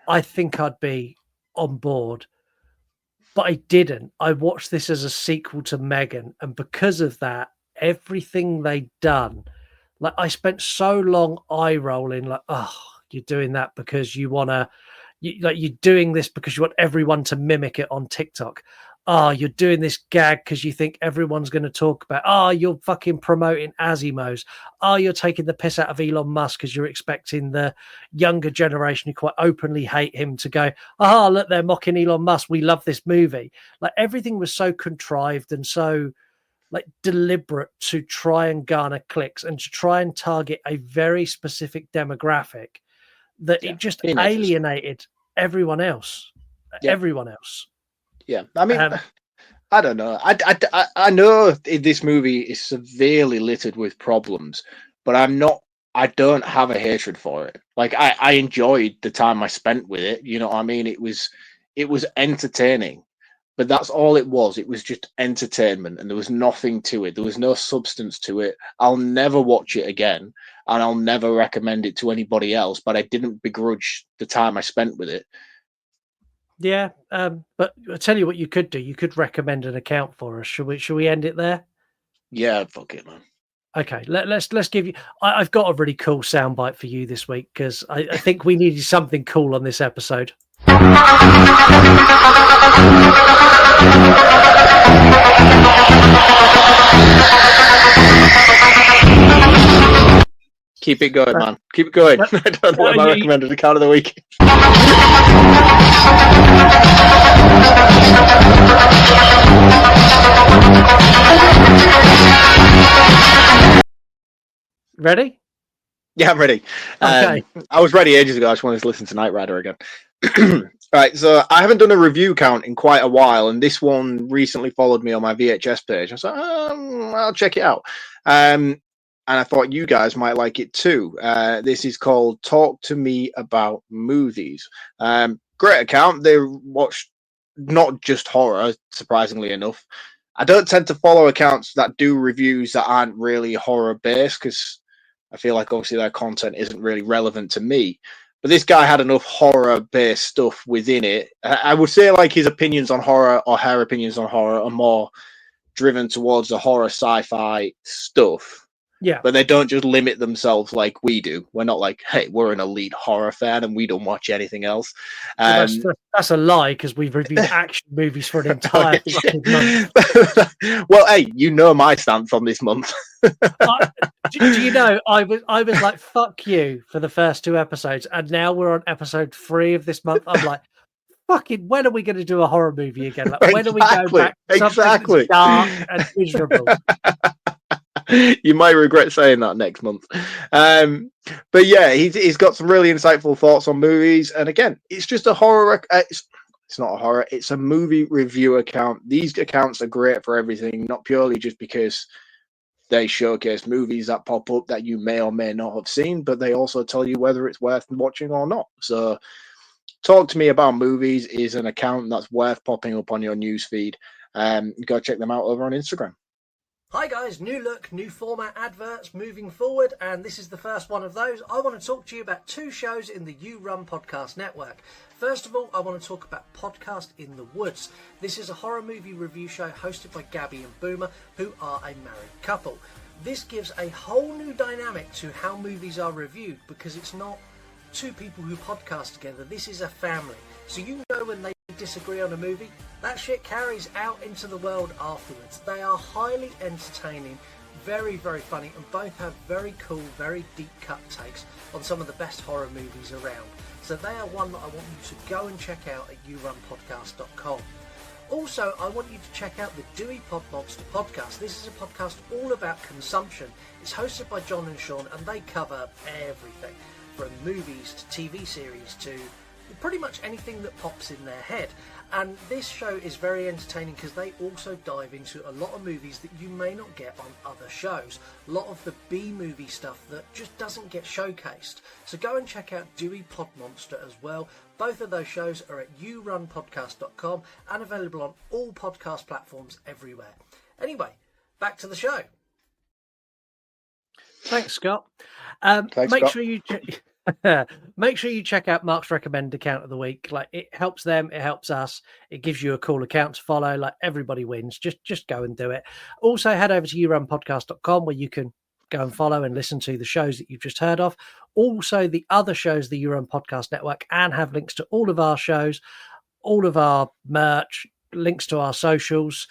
I think I'd be on board. But I didn't. I watched this as a sequel to Megan, and because of that, everything they'd done Like, I spent so long eye rolling, like, oh, you're doing that because you want to, you're doing this because you want everyone to mimic it on TikTok. Oh, you're doing this gag because you think everyone's going to talk about. Oh, you're fucking promoting Azimos. Oh, you're taking the piss out of Elon Musk because you're expecting the younger generation who quite openly hate him to go, oh, look, they're mocking Elon Musk. We love this movie. Like, everything was so contrived and so like deliberate to try and garner clicks and to try and target a very specific demographic that it just teenagers. alienated everyone else. Yeah. Everyone else. Yeah, I mean, I don't know. I know this movie is severely littered with problems, but I don't have a hatred for it. Like, I enjoyed the time I spent with it. You know what I mean? It was entertaining, but that's all it was. It was just entertainment, and there was nothing to it. There was no substance to it. I'll never watch it again, and I'll never recommend it to anybody else. But I didn't begrudge the time I spent with it. Yeah, but I'll tell you what you could do. You could recommend an account for us. Should we end it there? Yeah, fuck it, man. Okay, let's give you. I've got a really cool soundbite for you this week because I think we needed something cool on this episode. Keep it going, man. Keep it going. I don't know what my recommended account of the week. Ready? Yeah, I'm ready. Okay. I was ready ages ago. I just wanted to listen to Knight Rider again. Right, so I haven't done a review count in quite a while, and this one recently followed me on my VHS page. I was like, I'll check it out. And I thought you guys might like it too. This is called Talk to Me About Movies. Great account. They watch not just horror, surprisingly enough. I don't tend to follow accounts that do reviews that aren't really horror based because I feel like obviously their content isn't really relevant to me. But this guy had enough horror-based stuff within it. I would say like his opinions on horror or her opinions on horror are more driven towards the horror sci-fi stuff. Yeah. But they don't just limit themselves like we do. We're not like, hey, we're an elite horror fan and we don't watch anything else. Well, that's a lie because we've reviewed action movies for an entire fucking month. Well, hey, you know my stance on this month. Do you know I was like, fuck you for the first 2 episodes, and now we're on episode 3 of this month. I'm like, fucking, when are we going to do a horror movie again? Like, when are we going back to something that's dark and miserable? You might regret saying that next month. But yeah, he's got some really insightful thoughts on movies. And again, it's just a horror. It's not a horror. It's a movie review account. These accounts are great for everything, not purely just because they showcase movies that pop up that you may or may not have seen, but they also tell you whether it's worth watching or not. So Talk to Me About Movies is an account that's worth popping up on your newsfeed. Go check them out over on Instagram. Hi guys, new look, new format adverts moving forward, and this is the first one of those. I want to talk to you about 2 shows in the You Run podcast network. First of all, I want to talk about Podcast in the Woods. This is a horror movie review show hosted by Gabby and Boomer, who are a married couple. This gives a whole new dynamic to how movies are reviewed because it's not 2 people who podcast together. This is a family. So you know when they disagree on a movie, that shit carries out into the world afterwards. They are highly entertaining, very, very funny, and both have very cool, very deep cut takes on some of the best horror movies around. So they are one that I want you to go and check out at yourunpodcast.com. Also, I want you to check out the Dewey Pod Monster podcast. This is a podcast all about consumption. It's hosted by John and Sean, and they cover everything from movies to TV series to pretty much anything that pops in their head. And this show is very entertaining because they also dive into a lot of movies that you may not get on other shows. A lot of the B-movie stuff that just doesn't get showcased. So go and check out Dewey Pod Monster as well. Both of those shows are at yourunpodcast.com and available on all podcast platforms everywhere. Anyway, back to the show. Thanks, Scott. Make sure you check out Mark's recommended account of the week. Like, it helps them, it helps us. It gives you a cool account to follow. Like, everybody wins. Just go and do it. Also, head over to yourunpodcast.com where you can go and follow and listen to the shows that you've just heard of. Also, the other shows, the You Run Podcast Network, and have links to all of our shows, all of our merch, links to our socials.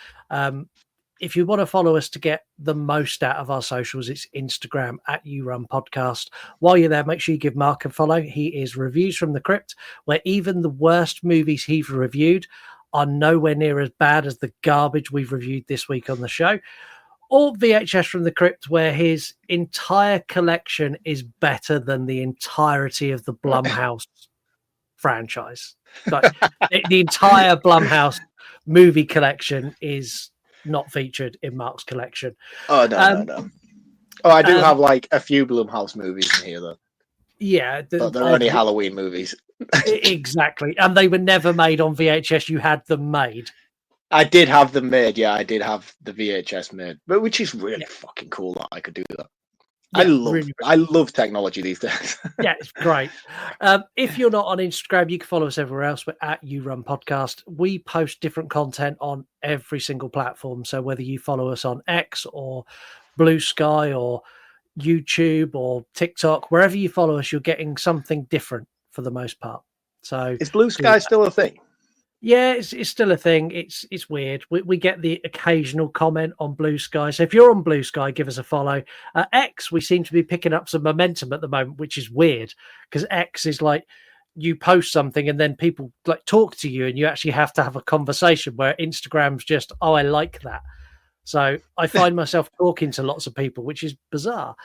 If you want to follow us to get the most out of our socials, it's Instagram at You Run Podcast. While you're there, make sure you give Mark a follow. He is Reviews from the Crypt, where even the worst movies he's reviewed are nowhere near as bad as the garbage we've reviewed this week on the show. Or VHS from the Crypt, where his entire collection is better than the entirety of the Blumhouse franchise. Like, the entire Blumhouse movie collection is not featured in Mark's collection. Oh, no. Oh, I do have like a few Blumhouse movies in here, though. Yeah. But they're only Halloween movies. Exactly. And they were never made on VHS. You had them made. I did have them made. Yeah, I did have the VHS made, but which is really fucking cool that I could do that. Yeah, I love technology these days. Yeah, it's great. If you're not on Instagram, you can follow us everywhere else. We're at You Run Podcast. We post different content on every single platform. So whether you follow us on X or Blue Sky or YouTube or TikTok, wherever you follow us, you're getting something different for the most part. So is Blue Sky still a thing? Yeah, it's still a thing. It's weird. We get the occasional comment on Blue Sky. So if you're on Blue Sky, give us a follow. X, we seem to be picking up some momentum at the moment, which is weird because X is like you post something and then people like talk to you and you actually have to have a conversation, where Instagram's just, oh, I like that. So I find myself talking to lots of people, which is bizarre.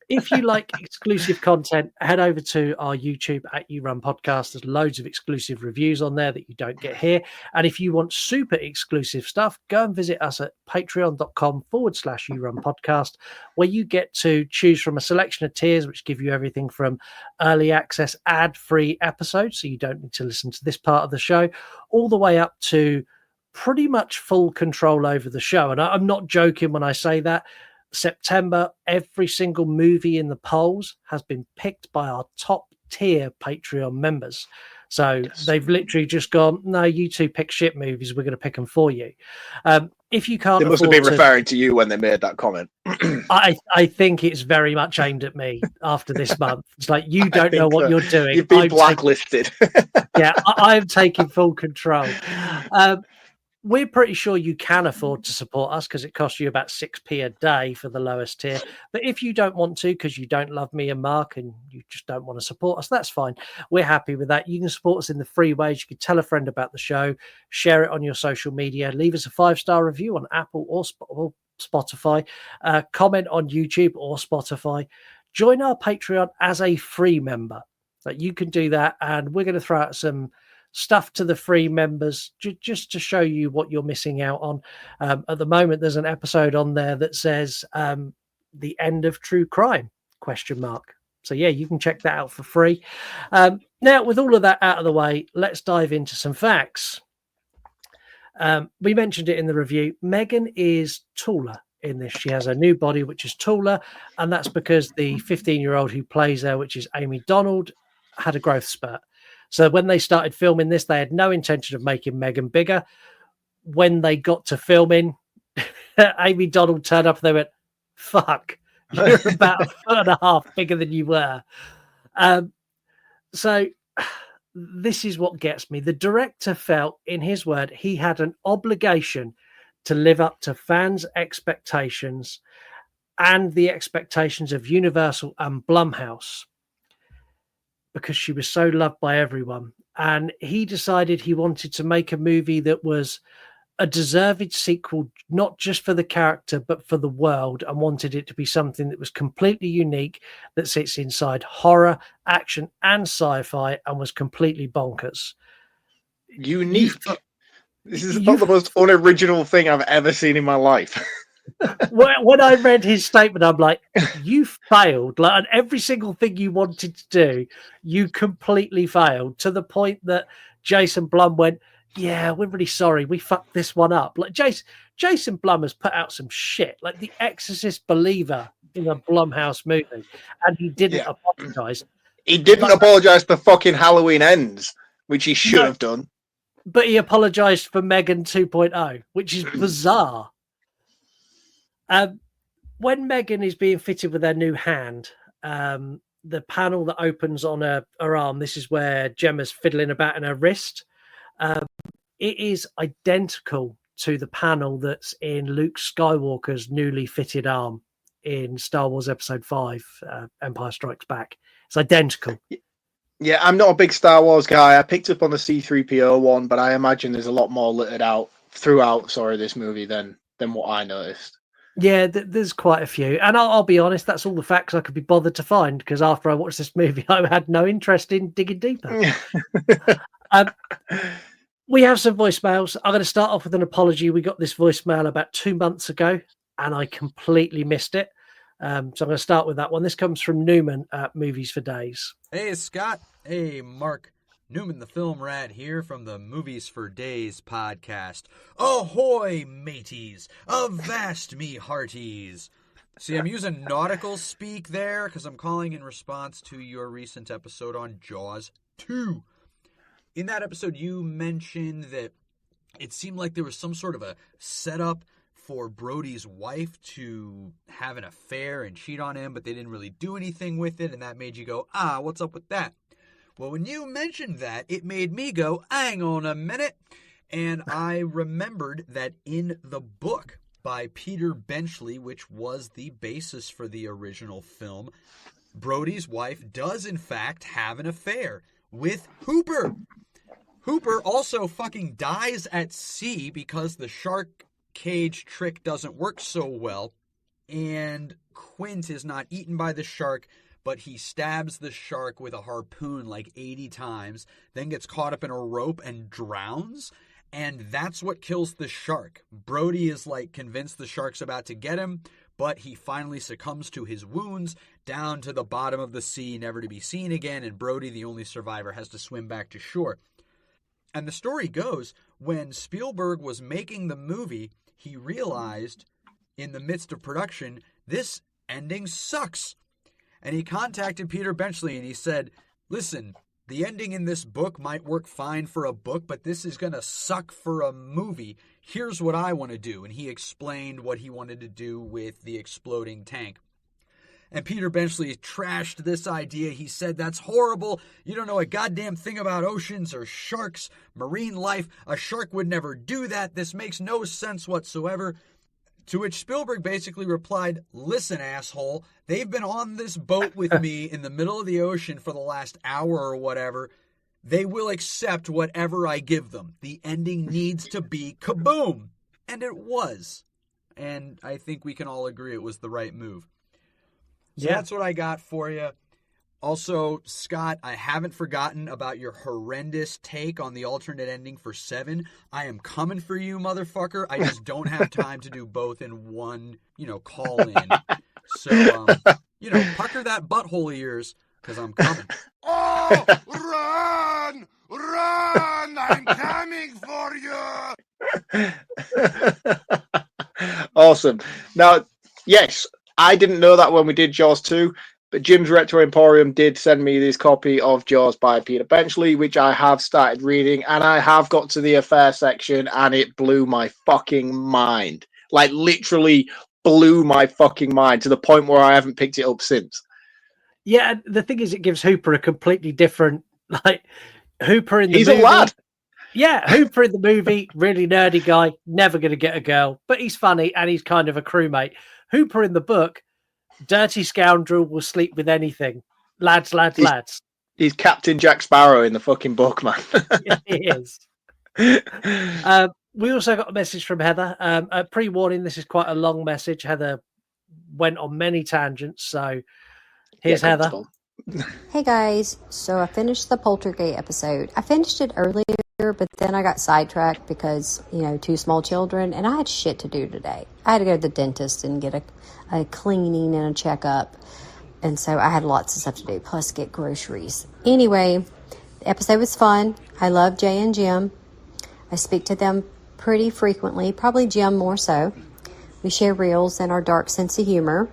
If you like exclusive content, head over to our YouTube at You Run Podcast. There's loads of exclusive reviews on there that you don't get here. And if you want super exclusive stuff, go and visit us at patreon.com/You Run Podcast, where you get to choose from a selection of tiers, which give you everything from early access ad-free episodes, so you don't need to listen to this part of the show, all the way up to pretty much full control over the show. And I'm not joking when I say that. September, every single movie in the polls has been picked by our top tier Patreon members. So they've literally just gone, no, you two pick shit movies. We're going to pick them for you. If you can't, they must have been referring to you when they made that comment. I think it's very much aimed at me after this month. It's like, you don't know what you're doing. You've been blacklisted. Yeah, I'm taking full control. We're pretty sure you can afford to support us because it costs you about 6p a day for the lowest tier. But if you don't want to, because you don't love me and Mark and you just don't want to support us, that's fine. We're happy with that. You can support us in the free ways. You can tell a friend about the show, share it on your social media, leave us a 5-star review on Apple or Spotify, comment on YouTube or Spotify. Join our Patreon as a free member. Like, you can do that, and we're going to throw out some stuff to the free members just to show you what you're missing out on. At the moment, there's an episode on there that says the end of true crime ? So yeah, you can check that out for free. Now, with all of that out of the way, let's dive into some facts. We mentioned it in the review. M3GAN is taller in this. She has a new body which is taller, and that's because the 15-year-old who plays her, which is Amy Donald, had a growth spurt. So when they started filming this, they had no intention of making M3GAN bigger. When they got to filming, Amy Donald turned up and they went, fuck, you're about 1.5 foot bigger than you were. So this is what gets me. The director felt, in his word, he had an obligation to live up to fans' expectations and the expectations of Universal and Blumhouse, because she was so loved by everyone. And he decided he wanted to make a movie that was a deserved sequel, not just for the character, but for the world, and wanted it to be something that was completely unique, that sits inside horror, action, and sci-fi, and was completely bonkers. Unique? This is not the most unoriginal thing I've ever seen in my life. When I read his statement, I'm like, you failed. Like, on every single thing you wanted to do, you completely failed, to the point that Jason Blum went, yeah, we're really sorry. We fucked this one up. Like, Jason Blum has put out some shit, like The Exorcist Believer in a Blumhouse movie, and he didn't apologize. He didn't apologize for fucking Halloween Ends, which he should have done. But he apologized for M3GAN 2.0, which is bizarre. when M3GAN is being fitted with her new hand, the panel that opens on her arm, this is where Gemma's fiddling about in her wrist. It is identical to the panel that's in Luke Skywalker's newly fitted arm in Star Wars Episode 5, Empire Strikes Back. It's identical. Yeah, I'm not a big Star Wars guy. I picked up on the C-3PO one, but I imagine there's a lot more littered out throughout this movie than what I noticed. Yeah, there's quite a few. And I'll be honest, that's all the facts I could be bothered to find, because after I watched this movie, I had no interest in digging deeper. We have some voicemails. I'm going to start off with an apology. We got this voicemail about 2 months ago, and I completely missed it. So I'm going to start with that one. This comes from Newman at Movies for Days. Hey, Scott. Hey, Mark. Newman the Film Rat here from the Movies for Days podcast. Ahoy, mateys! Avast me hearties! See, I'm using nautical speak there because I'm calling in response to your recent episode on Jaws 2. In that episode, you mentioned that it seemed like there was some sort of a setup for Brody's wife to have an affair and cheat on him, but they didn't really do anything with it, and that made you go, what's up with that? Well, when you mentioned that, it made me go, hang on a minute. And I remembered that in the book by Peter Benchley, which was the basis for the original film, Brody's wife does, in fact, have an affair with Hooper. Hooper also fucking dies at sea because the shark cage trick doesn't work so well. And Quint is not eaten by the shark, but he stabs the shark with a harpoon like 80 times, then gets caught up in a rope and drowns, and that's what kills the shark. Brody is like convinced the shark's about to get him, but he finally succumbs to his wounds down to the bottom of the sea, never to be seen again, and Brody, the only survivor, has to swim back to shore. And the story goes, when Spielberg was making the movie, he realized in the midst of production, this ending sucks. And he contacted Peter Benchley and he said, listen, the ending in this book might work fine for a book, but this is going to suck for a movie. Here's what I want to do. And he explained what he wanted to do with the exploding tank. And Peter Benchley trashed this idea. He said, that's horrible. You don't know a goddamn thing about oceans or sharks, marine life. A shark would never do that. This makes no sense whatsoever. To which Spielberg basically replied, listen, asshole, they've been on this boat with me in the middle of the ocean for the last hour or whatever. They will accept whatever I give them. The ending needs to be kaboom. And it was. And I think we can all agree it was the right move. So That's what I got for you. Also, Scott, I haven't forgotten about your horrendous take on the alternate ending for 7. I am coming for you, motherfucker. I just don't have time to do both in one, call in. So, pucker that butthole of yours, because I'm coming. Oh, run! Run! I'm coming for you! Awesome. Now, yes, I didn't know that when we did Jaws 2. But Jim's Retro Emporium did send me this copy of Jaws by Peter Benchley, which I have started reading, and I have got to the affair section, and it blew my fucking mind. Like, literally blew my fucking mind to the point where I haven't picked it up since. Yeah, the thing is, it gives Hooper a completely different, Hooper in the He's movie. a lad. Yeah, Hooper in the movie, really nerdy guy, never going to get a girl, but he's funny, and he's kind of a crewmate. Hooper in the book, dirty scoundrel, will sleep with anything. Lads. He's Captain Jack Sparrow in the fucking book, man. Yeah, he is. We also got a message from Heather. Pre-warning, this is quite a long message. Heather went on many tangents, so here's Heather. Hey guys, so I finished the Poltergeist episode. I finished it earlier, but then I got sidetracked because, 2 small children, and I had shit to do today. I had to go to the dentist and get a cleaning and a checkup, and so I had lots of stuff to do, plus get groceries. Anyway, the episode was fun. I love Jay and Jim. I speak to them pretty frequently, probably Jim more so. We share reels and our dark sense of humor.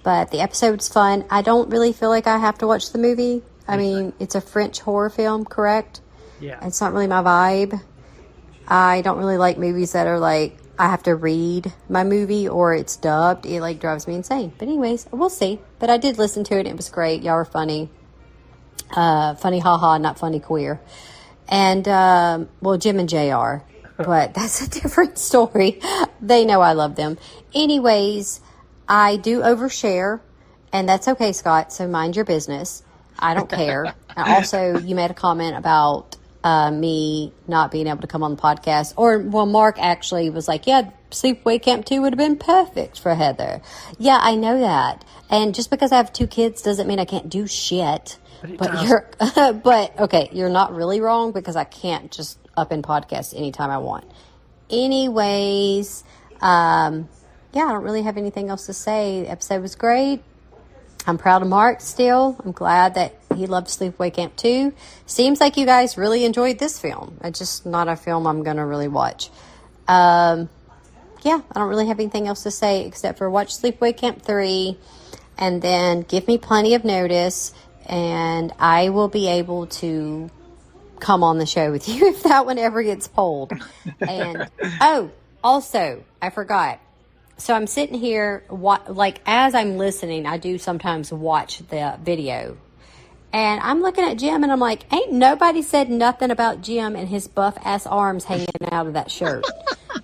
But the episode's fun. I don't really feel like I have to watch the movie. I mean, it's a French horror film, correct? Yeah. It's not really my vibe. I don't really like movies that are like I have to read my movie or it's dubbed, it like drives me insane. But anyways, we'll see. But I did listen to it. It was great. Y'all were funny. Funny haha, not funny queer. And, well, Jim and JR. But that's a different story. They know I love them. Anyways, I do overshare. And that's okay, Scott. So mind your business. I don't care. And also, you made a comment about me not being able to come on the podcast. Or, well, Mark actually was like, yeah, Sleepaway Camp 2 would have been perfect for Heather. Yeah, I know that. And just because I have 2 kids doesn't mean I can't do shit. But you're, but okay, you're not really wrong because I can't just up in podcast anytime I want. Anyways, yeah, I don't really have anything else to say. The episode was great. I'm proud of Mark still. I'm glad that he loved Sleepaway Camp 2. Seems like you guys really enjoyed this film. It's just not a film I'm going to really watch. Yeah, I don't really have anything else to say except for watch Sleepaway Camp 3 and then give me plenty of notice and I will be able to come on the show with you if that one ever gets pulled. And, oh, also, I forgot. So I'm sitting here, like, as I'm listening, I do sometimes watch the video. And I'm looking at Jim, and I'm like, ain't nobody said nothing about Jim and his buff-ass arms hanging out of that shirt.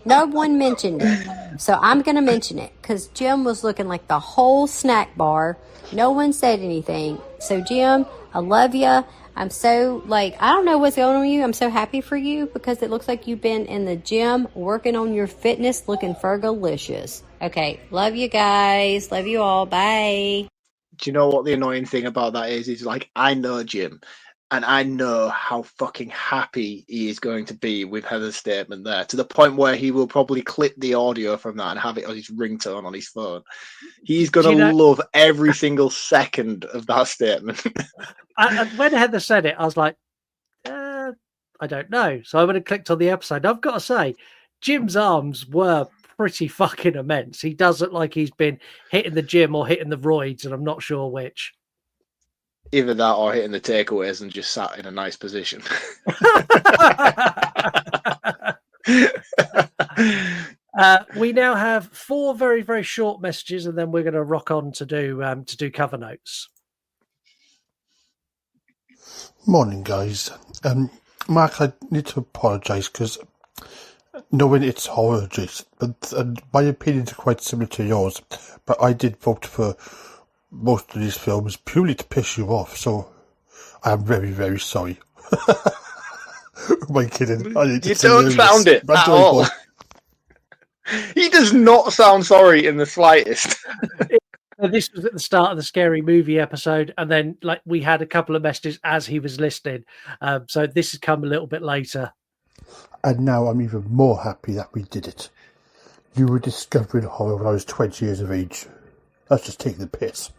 No one mentioned it. So I'm going to mention it, because Jim was looking like the whole snack bar. No one said anything. So, Jim, I love you. I'm so, like, I don't know what's going on with you. I'm so happy for you because it looks like you've been in the gym working on your fitness looking fergalicious. Okay, love you guys. Love you all. Bye. Do you know what the annoying thing about that is? Is like, I know Jim, and I know how fucking happy he is going to be with Heather's statement there, to the point where he will probably clip the audio from that and have it on his ringtone on his phone. He's going to love every single second of that statement. When Heather said it, I was like, I don't know. So I went and clicked on the episode. I've got to say, Jim's arms were pretty fucking immense. He does look like he's been hitting the gym or hitting the roids, and I'm not sure which. Either that or hitting the takeaways and just sat in a nice position. We now have 4 very, very short messages, and then we're going to rock on to do cover notes. Morning, guys. Mark, I need to apologise because knowing it's horror adjacent, but my opinions are quite similar to yours. But I did vote for most of these films purely to piss you off, so I'm very, very sorry. Am I kidding? You don't sound it at all. He does not sound sorry in the slightest. This was at the start of the Scary Movie episode, and then like we had a couple of messages as he was listening. So this has come a little bit later. And now I'm even more happy that we did it. You were discovering horror when I was 20 years of age. That's just taking the piss.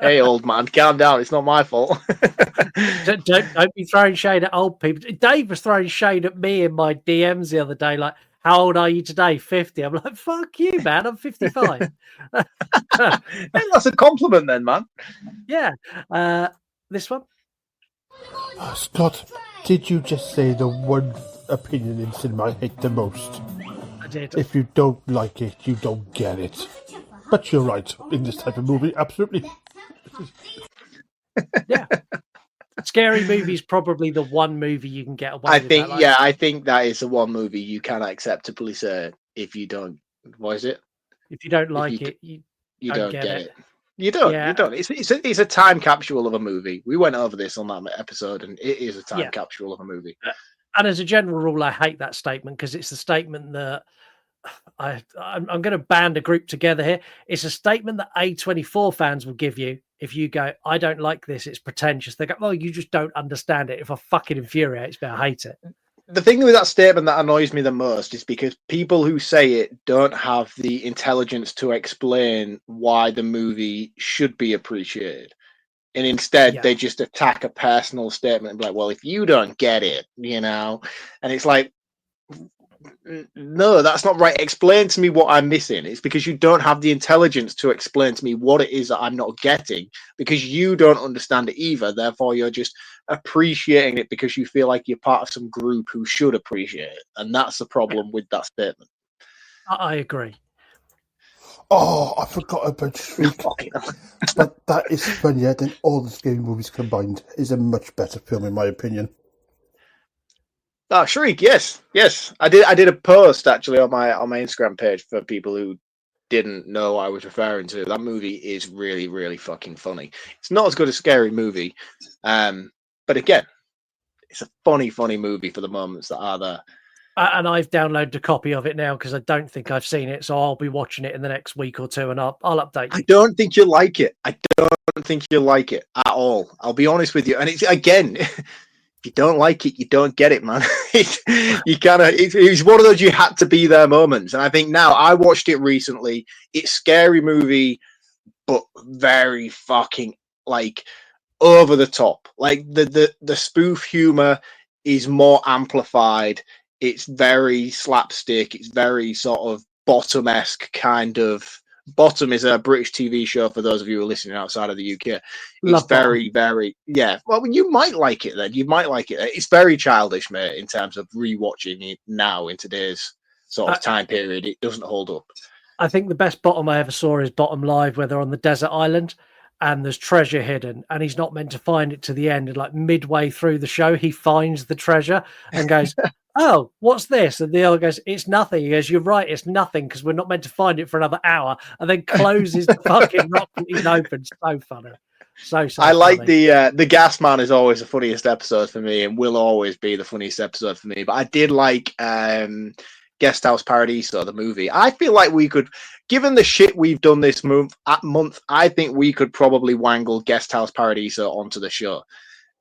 Hey, old man, calm down. It's not my fault. Don't be throwing shade at old people. Dave was throwing shade at me in my DMs the other day, like, how old are you today? 50. I'm like, fuck you, man. I'm 55. Hey, that's a compliment then, man. Yeah. This one? Scott, did you just say the one opinion in cinema I hate the most? I did. If you don't like it, you don't get it. But you're right. In this type of movie, absolutely. Yeah. Scary Movie is probably the one movie you can get away with. I think that is the one movie you can acceptably say if you don't. What is it? If you don't like it, you don't get it. You don't. Yeah. You don't. It's a time capsule of a movie. We went over this on that episode, and it is a time capsule of a movie. And as a general rule, I hate that statement because it's the statement that I'm going to band a group together here. It's a statement that A24 fans will give you if you go, I don't like this, it's pretentious. They go, oh, you just don't understand it. If I fucking infuriates me, I hate it. The thing with that statement that annoys me the most is because people who say it don't have the intelligence to explain why the movie should be appreciated. And instead, they just attack a personal statement and be like, well, if you don't get it, you know, and it's like, No, that's not right. Explain to me what I'm missing. It's because you don't have the intelligence to explain to me what it is that I'm not getting, because you don't understand it either. Therefore, you're just appreciating it because you feel like you're part of some group who should appreciate it. And that's the problem with that statement. I agree. Oh, I forgot about Shriek. But that is funnier than all the scary movies combined. It's a much better film, in my opinion. Oh, Shriek, yes. I did a post actually on my Instagram page for people who didn't know I was referring to. That movie is really, really fucking funny. It's not as good as Scary Movie, but again, it's a funny movie for the moments that are there. And I've downloaded a copy of it now because I don't think I've seen it, so I'll be watching it in the next week or two, and I'll update you. I don't think you'll like it. I don't think you'll like it at all. I'll be honest with you. And it's again, if you don't like it, you don't get it, man. It's one of those you had to be there moments. And I think now I watched it recently. It's Scary Movie, but very fucking like over the top. Like the spoof humor is more amplified. It's very slapstick. It's very sort of Bottom-esque kind of. Bottom is a British TV show for those of you who are listening outside of the UK. It's very, very, yeah. Well, you might like it then. You might like it. It's very childish, mate, in terms of rewatching it now in today's sort of time period. It doesn't hold up. I think the best Bottom I ever saw is Bottom Live, where they're on the desert island and there's treasure hidden and he's not meant to find it to the end. And like midway through the show, he finds the treasure and goes, oh, what's this? And the other goes, it's nothing. He goes, you're right, it's nothing because we're not meant to find it for another hour. And then closes the fucking rock that he's opened. So funny. So I like funny. the Gas Man is always the funniest episode for me and will always be the funniest episode for me. But I did like Guest House Paradiso, the movie. I feel like we could, given the shit we've done this month, I think we could probably wangle Guest House Paradiso onto the show.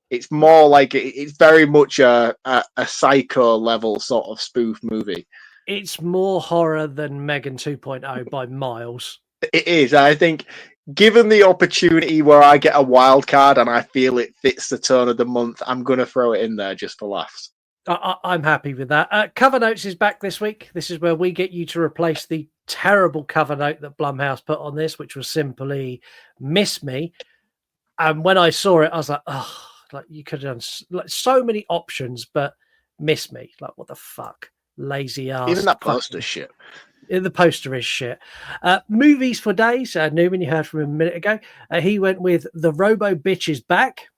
It's more like it's very much a Psycho level sort of spoof movie. It's more horror than M3GAN 2.0 by miles. It is. I think given the opportunity where I get a wild card and I feel it fits the tone of the month, I'm going to throw it in there just for laughs. I'm happy with that. Cover Notes is back this week. This is where we get you to replace the terrible cover note that Blumhouse put on this, which was simply "Miss Me." And when I saw it, I was like, oh, like you could have done like so many options, but "Miss Me." Like, what the fuck? Lazy ass. Even that poster shit. The poster is shit. Movies for days. Newman, you heard from him a minute ago. He went with The Robo Bitch is Back.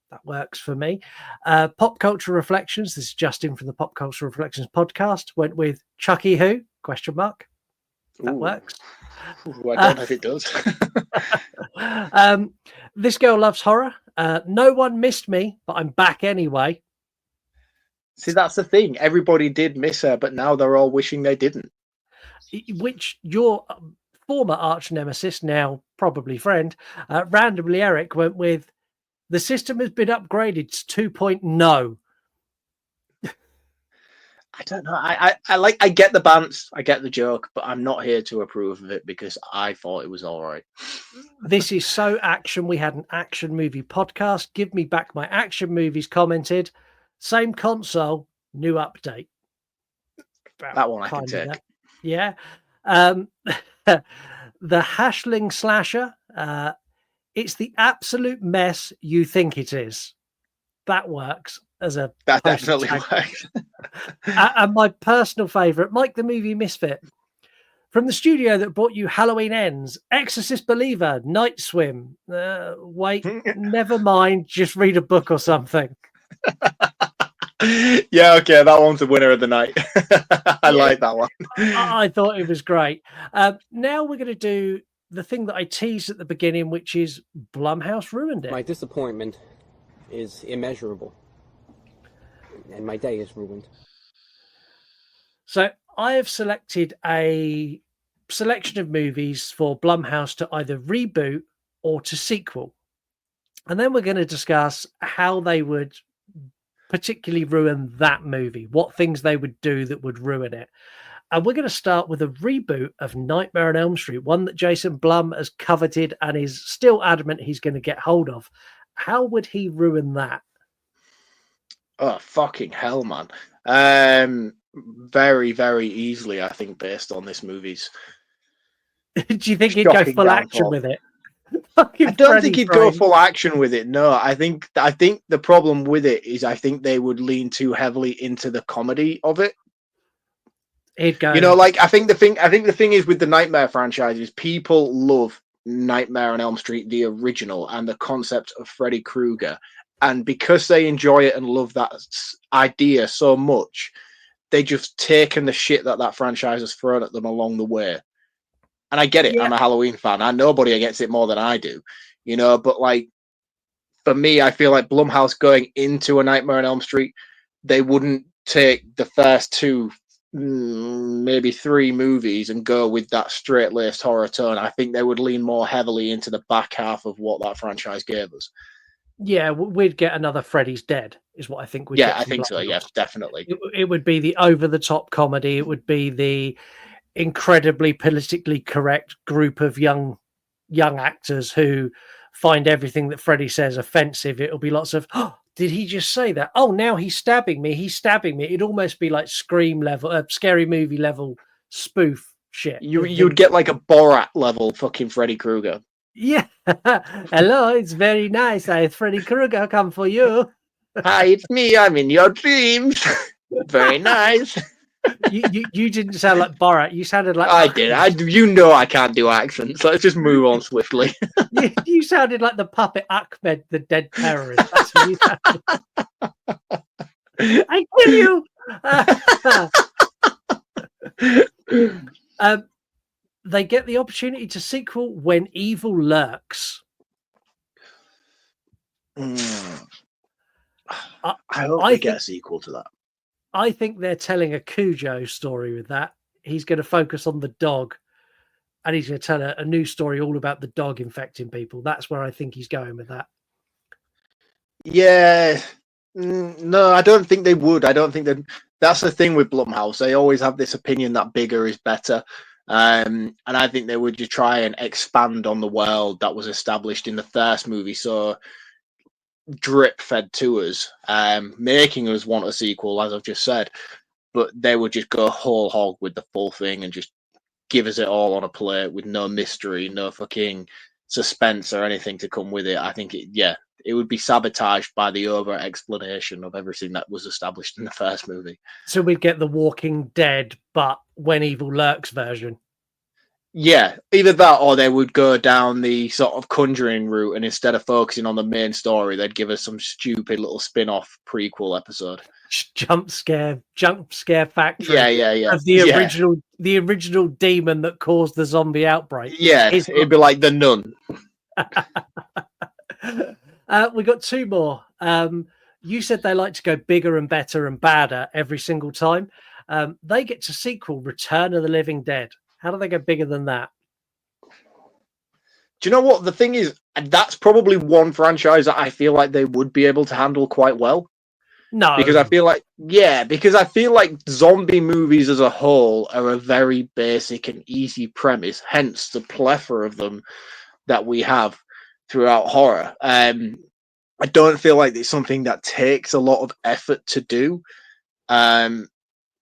That works for me. Pop Culture Reflections. This is Justin from the Pop Culture Reflections podcast. Went with Chucky Who? Question mark. That works. Ooh, I don't know if it does. This Girl Loves Horror. No one missed me, but I'm back anyway. See, that's the thing. Everybody did miss her, but now they're all wishing they didn't. Which your former arch nemesis, now probably friend, randomly Eric, went with The System Has Been Upgraded to 2.0. I don't know. I get the bants, I get the joke, but I'm not here to approve of it because I thought it was all right. This is so action. We had an action movie podcast. Give me back my action movies commented. Same console, new update. That one I can take. Yeah. The Hashling Slasher. It's the absolute mess you think it is. That works as a. That definitely works. And my personal favourite, Mike the Movie Misfit. From the studio that brought you Halloween Ends, Exorcist Believer, Night Swim. Wait, never mind. Just read a book or something. Yeah, okay, that one's the winner of the night. I like that one. I thought it was great. Now we're going to do the thing that I teased at the beginning, which is Blumhouse ruined it. My disappointment is immeasurable, and my day is ruined. So I have selected a selection of movies for Blumhouse to either reboot or to sequel. And then we're going to discuss how they would particularly ruin that movie, what things they would do that would ruin it. And we're going to start with a reboot of Nightmare on Elm Street, one that Jason Blum has coveted and is still adamant he's going to get hold of. How would he ruin that? Oh, fucking hell, man. very, very easily, I think, based on this movie's Do you think he'd go shocking full action downfall. with it? I don't think he'd go full action with it. No, I think the problem with it is I think they would lean too heavily into the comedy of it. He'd go, You know, like I think the thing is with the Nightmare franchises, people love Nightmare on Elm Street, the original, and the concept of Freddy Krueger, and because they enjoy it and love that idea so much, they just taken the shit that franchise has thrown at them along the way. And I get it. Yeah. I'm a Halloween fan. I nobody gets it more than I do, you know. But like for me, I feel like Blumhouse going into A Nightmare on Elm Street, they wouldn't take the first two, maybe three movies and go with that straight-laced horror tone. I think they would lean more heavily into the back half of what that franchise gave us. Yeah, we'd get another Freddy's Dead, is what I think we'd Yeah, get. I think so. Yeah, definitely. It would be the over-the-top comedy. It would be the incredibly politically correct group of young actors who find everything that Freddy says offensive. It'll be lots of, oh, did he just say that? Oh, now he's stabbing me. He's stabbing me. It'd almost be like Scream level, Scary Movie level spoof shit. You'd get like a Borat level fucking Freddy Krueger. Yeah. Hello, it's very nice. Freddy Krueger come for you. Hi, it's me. I'm in your dreams. Very nice. You didn't sound like Borat. You sounded like I did. You know I can't do accents. Let's just move on swiftly. you sounded like the puppet Ahmed, the dead terrorist. That's what you sounded. I kill you. They get the opportunity to sequel When Evil Lurks. I hope we get a sequel to that. I think they're telling a Cujo story with that. He's going to focus on the dog, and he's going to tell a new story all about the dog infecting people. That's where I think he's going with that. Yeah. No, I don't think they would. I don't think that. That's the thing with Blumhouse. They always have this opinion that bigger is better. And I think they would just try and expand on the world that was established in the first movie. So drip fed to us, making us want a sequel, as I've just said. But they would just go whole hog with the full thing and just give us it all on a plate with no mystery, no fucking suspense or anything to come with it. I think it would be sabotaged by the over explanation of everything that was established in the first movie. So we'd get the Walking Dead, but When Evil Lurks version. Yeah, either that or they would go down the sort of Conjuring route, and instead of focusing on the main story, they'd give us some stupid little spin-off prequel episode. Jump scare factory. Yeah. Of the original demon that caused the zombie outbreak. Yeah, it'd be like The Nun. We got two more. You said they like to go bigger and better and badder every single time. They get to sequel Return of the Living Dead. How do they go bigger than that? Do you know what? The thing is, that's probably one franchise that I feel like they would be able to handle quite well. No. Because I feel like zombie movies as a whole are a very basic and easy premise, hence the plethora of them that we have throughout horror. I don't feel like it's something that takes a lot of effort to do.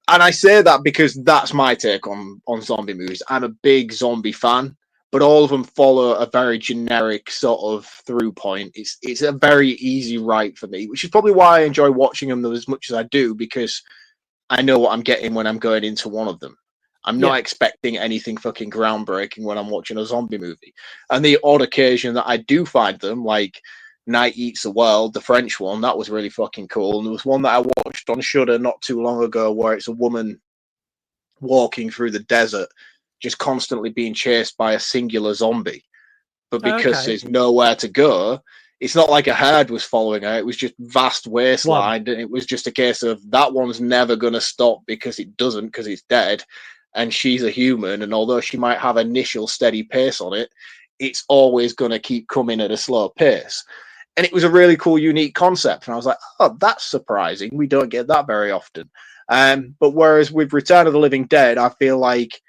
And I say that because that's my take on zombie movies. I'm a big zombie fan, but all of them follow a very generic sort of through point. It's a very easy ride for me, which is probably why I enjoy watching them as much as I do, because I know what I'm getting when I'm going into one of them. I'm not expecting anything fucking groundbreaking when I'm watching a zombie movie. And the odd occasion that I do find them, like Night Eats the World, the French one, that was really fucking cool. And there was one that I watched on Shudder not too long ago where it's a woman walking through the desert, just constantly being chased by a singular zombie. But because there's nowhere to go, it's not like a herd was following her. It was just vast wasteland. And it was just a case of that one's never going to stop because it doesn't, because it's dead. And she's a human. And although she might have initial steady pace on it, it's always going to keep coming at a slow pace. And it was a really cool, unique concept. And I was like, oh, that's surprising. We don't get that very often. But whereas with Return of the Living Dead, I feel like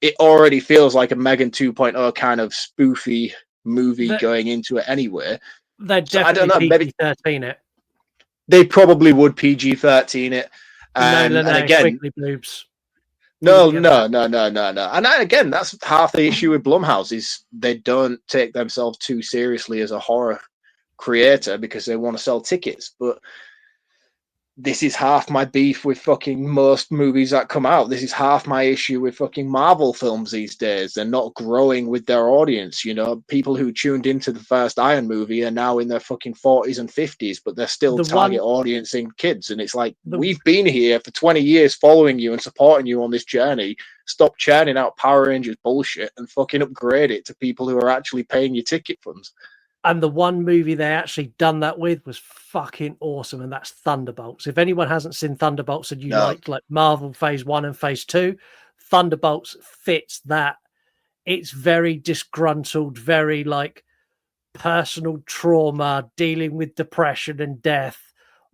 it already feels like a M3GAN 2.0 kind of spoofy movie going into it anyway. They'd definitely PG-13 it. They probably would PG-13 it. Nolan And ain't again, wiggly boobs. no. And again, that's half the issue with Blumhouse is they don't take themselves too seriously as a horror creator because they want to sell tickets. But this is half my beef with fucking most movies that come out. This is half my issue with fucking Marvel films these days. They're not growing with their audience. You know, people who tuned into the first Iron movie are now in their fucking 40s and 50s, but they're still target audience in kids. And it's like, we've been here for 20 years following you and supporting you on this journey. Stop churning out Power Rangers bullshit and fucking upgrade it to people who are actually paying your ticket funds. And the one movie they actually done that with was fucking awesome, and that's Thunderbolts. If anyone hasn't seen Thunderbolts and you liked like Marvel Phase 1 and Phase 2, Thunderbolts fits that. It's very disgruntled, very like personal trauma, dealing with depression and death,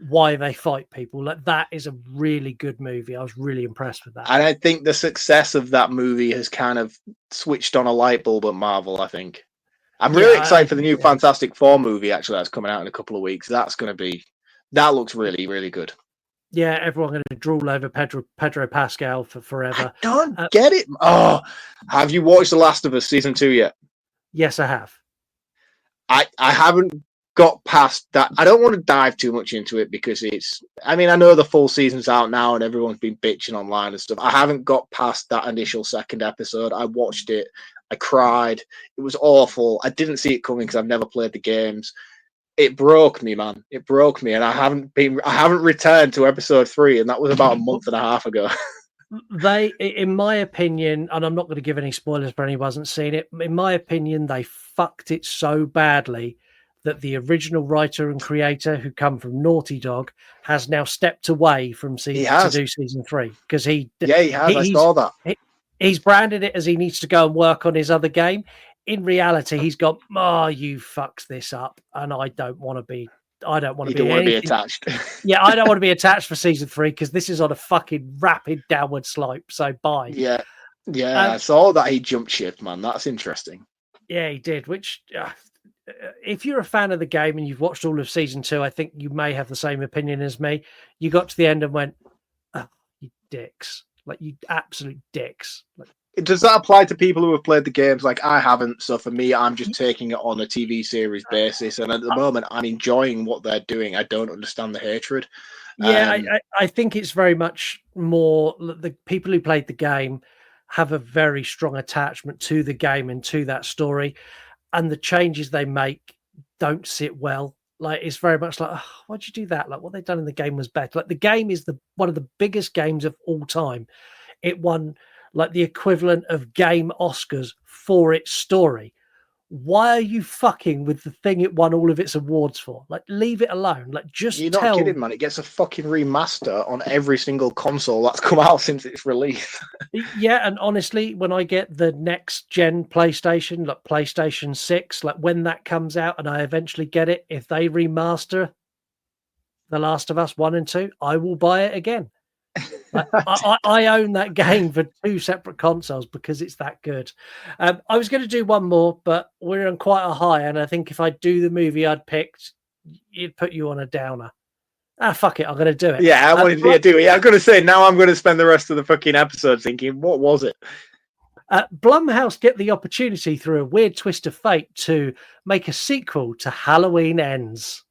why they fight people. Like that is a really good movie. I was really impressed with that. And I think the success of that movie has kind of switched on a light bulb at Marvel, I think. I'm really excited for the new Fantastic Four movie, actually, that's coming out in a couple of weeks. That looks really, really good. Yeah, everyone going to drool over Pedro Pascal for forever. I don't get it. Oh, have you watched The Last of Us Season 2 yet? Yes, I have. I haven't got past that. I don't want to dive too much into it because I know the full season's out now and everyone's been bitching online and stuff. I haven't got past that initial second episode. I watched it. I cried. It was awful. I didn't see it coming because I've never played the games. It broke me, man. It broke me, and I haven't returned to episode 3, and that was about a month and a half ago. They, in my opinion, and I'm not going to give any spoilers for anyone who hasn't seen it. In my opinion, they fucked it so badly that the original writer and creator, who come from Naughty Dog, has now stepped away from to do season 3 because he has. I saw that. He's branded it as he needs to go and work on his other game. In reality, he's got, you fucked this up, and I don't want to be attached. Yeah, I don't want to be attached for season 3 because this is on a fucking rapid downward slope. So bye. Yeah, I saw that he jumped ship, man. That's interesting. Yeah, he did. Which, if you're a fan of the game and you've watched all of season 2, I think you may have the same opinion as me. You got to the end and went, "Oh, you dicks." Like, you absolute dicks. Like, does that apply to people who have played the games? Like, I haven't, so for me, I'm just taking it on a TV series basis, and at the moment, I'm enjoying what they're doing. I don't understand the hatred. Yeah, I think it's very much more the people who played the game have a very strong attachment to the game and to that story, and the changes they make don't sit well. Like, it's very much like, why'd you do that? Like, what they've done in the game was better. Like, the game is one of the biggest games of all time. It won like the equivalent of game Oscars for its story. Why are you fucking with the thing it won all of its awards for? Like, leave it alone. Like, just You're not kidding, man. It gets a fucking remaster on every single console that's come out since its release. Yeah, and honestly, when I get the next gen PlayStation, like PlayStation 6, like when that comes out and I eventually get it, if they remaster The Last of Us 1 and 2, I will buy it again. Like, I own that game for 2 separate consoles because it's that good. I was going to do one more, but we're on quite a high, and I think if I do the movie I'd picked, it'd put you on a downer. Fuck it, I'm going to do it. Yeah, I wanted to do it. Yeah, I'm going to say, now I'm going to spend the rest of the fucking episode thinking, what was it? Blumhouse get the opportunity through a weird twist of fate to make a sequel to Halloween Ends.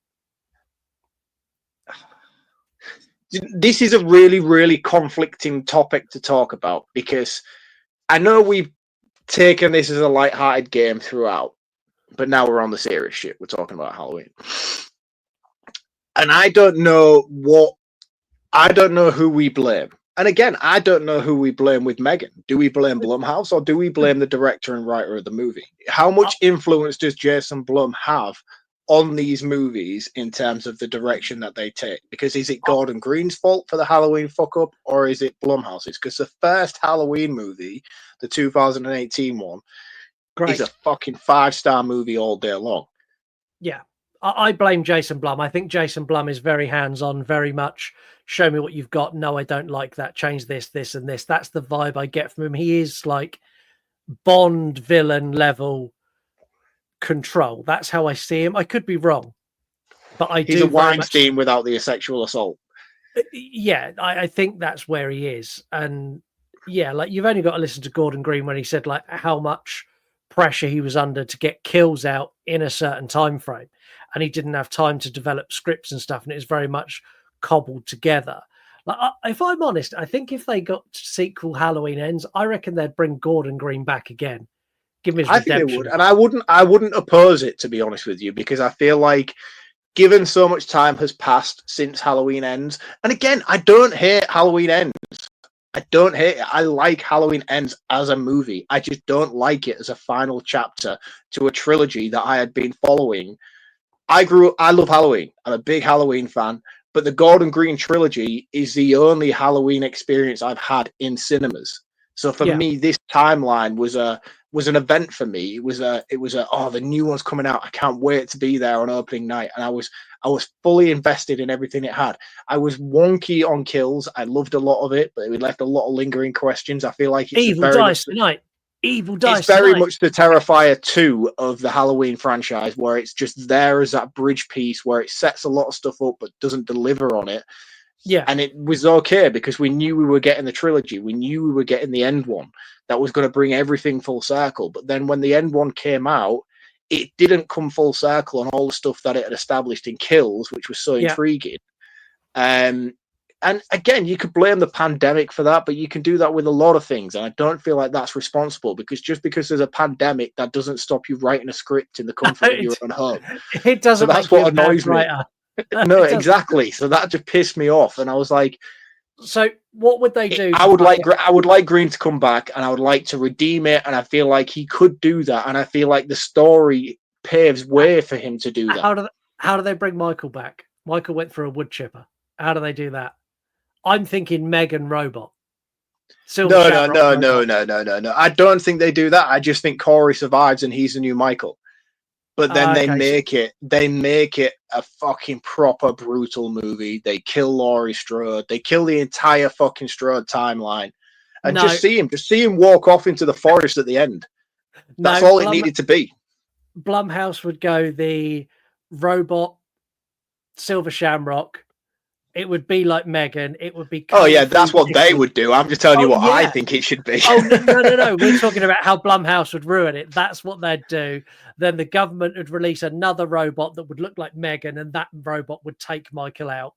This is a really, really conflicting topic to talk about because I know we've taken this as a light-hearted game throughout, but now we're on the serious shit. We're talking about Halloween. And I don't know who we blame. And again, I don't know who we blame with M3GAN. Do we blame Blumhouse or do we blame the director and writer of the movie? How much influence does Jason Blum have on these movies in terms of the direction that they take? Because is it Gordon Green's fault for the Halloween fuck up, or is it Blumhouse's? Because the first Halloween movie, the 2018 one, is a fucking 5-star movie all day long. Yeah, I blame Jason Blum. I think Jason Blum is very hands-on, very much show me what you've got. No, I don't like that. Change this, this, and this. That's the vibe I get from him. He is like Bond villain level control. That's how I see him. I could be wrong, but he's a Weinstein without the sexual assault. Yeah, I think that's where he is. And yeah, like you've only got to listen to Gordon Green when he said like how much pressure he was under to get kills out in a certain time frame, and he didn't have time to develop scripts and stuff, and it was very much cobbled together. Like, if I'm honest, I think if they got sequel Halloween Ends, I reckon they'd bring Gordon Green back again, give him his I think they redemption. would, and I wouldn't oppose it, to be honest with you, because I feel like given so much time has passed since Halloween Ends, and again, I don't hate Halloween Ends. I don't hate it. I like Halloween Ends as a movie. I just don't like it as a final chapter to a trilogy that I had been following. I love Halloween. I'm a big Halloween fan, but the Gordon Green trilogy is the only Halloween experience I've had in cinemas. So for me, this timeline was an event for me. It was a oh, the new one's coming out. I can't wait to be there on opening night. And I was fully invested in everything it had. I was wonky on kills. I loved a lot of it, but it left a lot of lingering questions. I feel like it's Evil dies tonight. Evil dies it's very tonight. much the Terrifier 2 of the Halloween franchise, where it's just there as that bridge piece where it sets a lot of stuff up but doesn't deliver on it. Yeah. And it was okay because we knew we were getting the trilogy. We knew we were getting the end one that was going to bring everything full circle. But then when the end one came out, it didn't come full circle on all the stuff that it had established in kills, which was so intriguing. And again, you could blame the pandemic for that, but you can do that with a lot of things. And I don't feel like that's responsible, because just because there's a pandemic, that doesn't stop you writing a script in the comfort of your own home. It doesn't. So that's make you what a bad annoys me. writer. No, exactly. So that just pissed me off, and I was like, so what would they do? I would like Green to come back, and I would like to redeem it, and I feel like he could do that, and I feel like the story paves way for him to do that. How do they bring Michael back? Michael went for a wood chipper. How do they do that? I'm thinking M3GAN robot. No. I don't think they do that. I just think Corey survives and he's the new Michael. But then they make it a fucking proper brutal movie. They kill Laurie Strode. They kill the entire fucking Strode timeline. And just see him walk off into the forest at the end. That's all it needed to be. Blumhouse would go the robot Silver Shamrock. It would be like M3GAN. It would be. Oh yeah, that's what they would do. I'm just telling you what I think it should be. Oh no! We're talking about how Blumhouse would ruin it. That's what they'd do. Then the government would release another robot that would look like M3GAN, and that robot would take Michael out.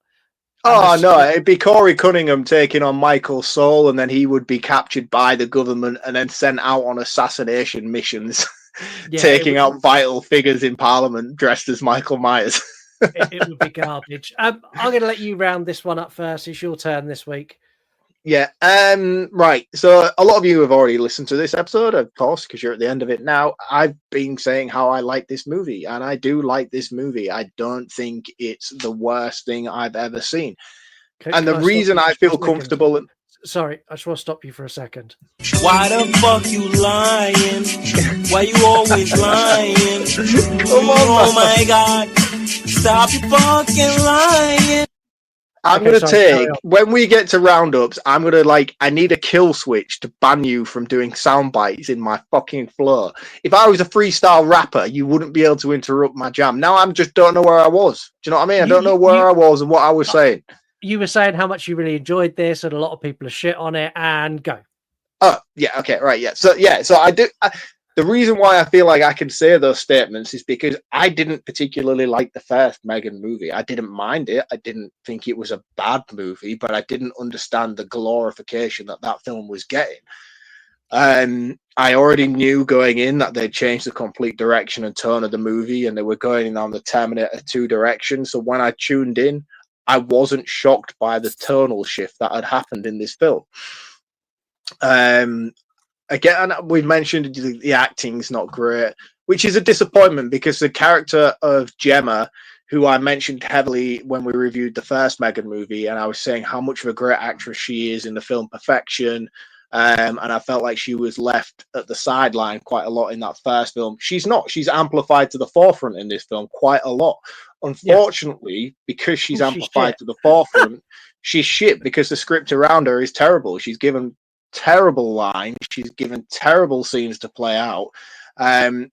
Oh no, it'd be Corey Cunningham taking on Michael's soul, and then he would be captured by the government and then sent out on assassination missions, taking out vital figures in Parliament dressed as Michael Myers. It would be garbage. I'm going to let you round this one up first. It's your turn this week. Yeah. Right. So a lot of you have already listened to this episode, of course, because you're at the end of it now. I've been saying how I like this movie, and I do like this movie. I don't think it's the worst thing I've ever seen. And the reason I feel comfortable... Sorry, I just want to stop you for a second. Why the fuck you lying? Why you always lying? Oh my God. Stop your fucking lying. I'm going to take, when we get to roundups, I'm going to I need a kill switch to ban you from doing sound bites in my fucking flow. If I was a freestyle rapper, you wouldn't be able to interrupt my jam. Now I just don't know where I was. Do you know what I mean? I don't know where I was and what I was saying. You were saying how much you really enjoyed this, and a lot of people are shit on it, and go. Oh, yeah, okay, right, yeah. So I do... the reason why I feel like I can say those statements is because I didn't particularly like the first M3GAN movie. I didn't mind it. I didn't think it was a bad movie, but I didn't understand the glorification that film was getting. I already knew going in that they'd changed the complete direction and tone of the movie, and they were going down the Terminator 2 direction. So when I tuned in, I wasn't shocked by the tonal shift that had happened in this film. Again, we've mentioned the acting's not great, which is a disappointment because the character of Gemma, who I mentioned heavily when we reviewed the first M3GAN movie, and I was saying how much of a great actress she is in the film Perfection, and I felt like she was left at the sideline quite a lot in that first film. She's not. She's amplified to the forefront in this film quite a lot. Unfortunately, because she's amplified to the forefront, she's shit because the script around her is terrible. She's given terrible lines. She's given terrible scenes to play out. And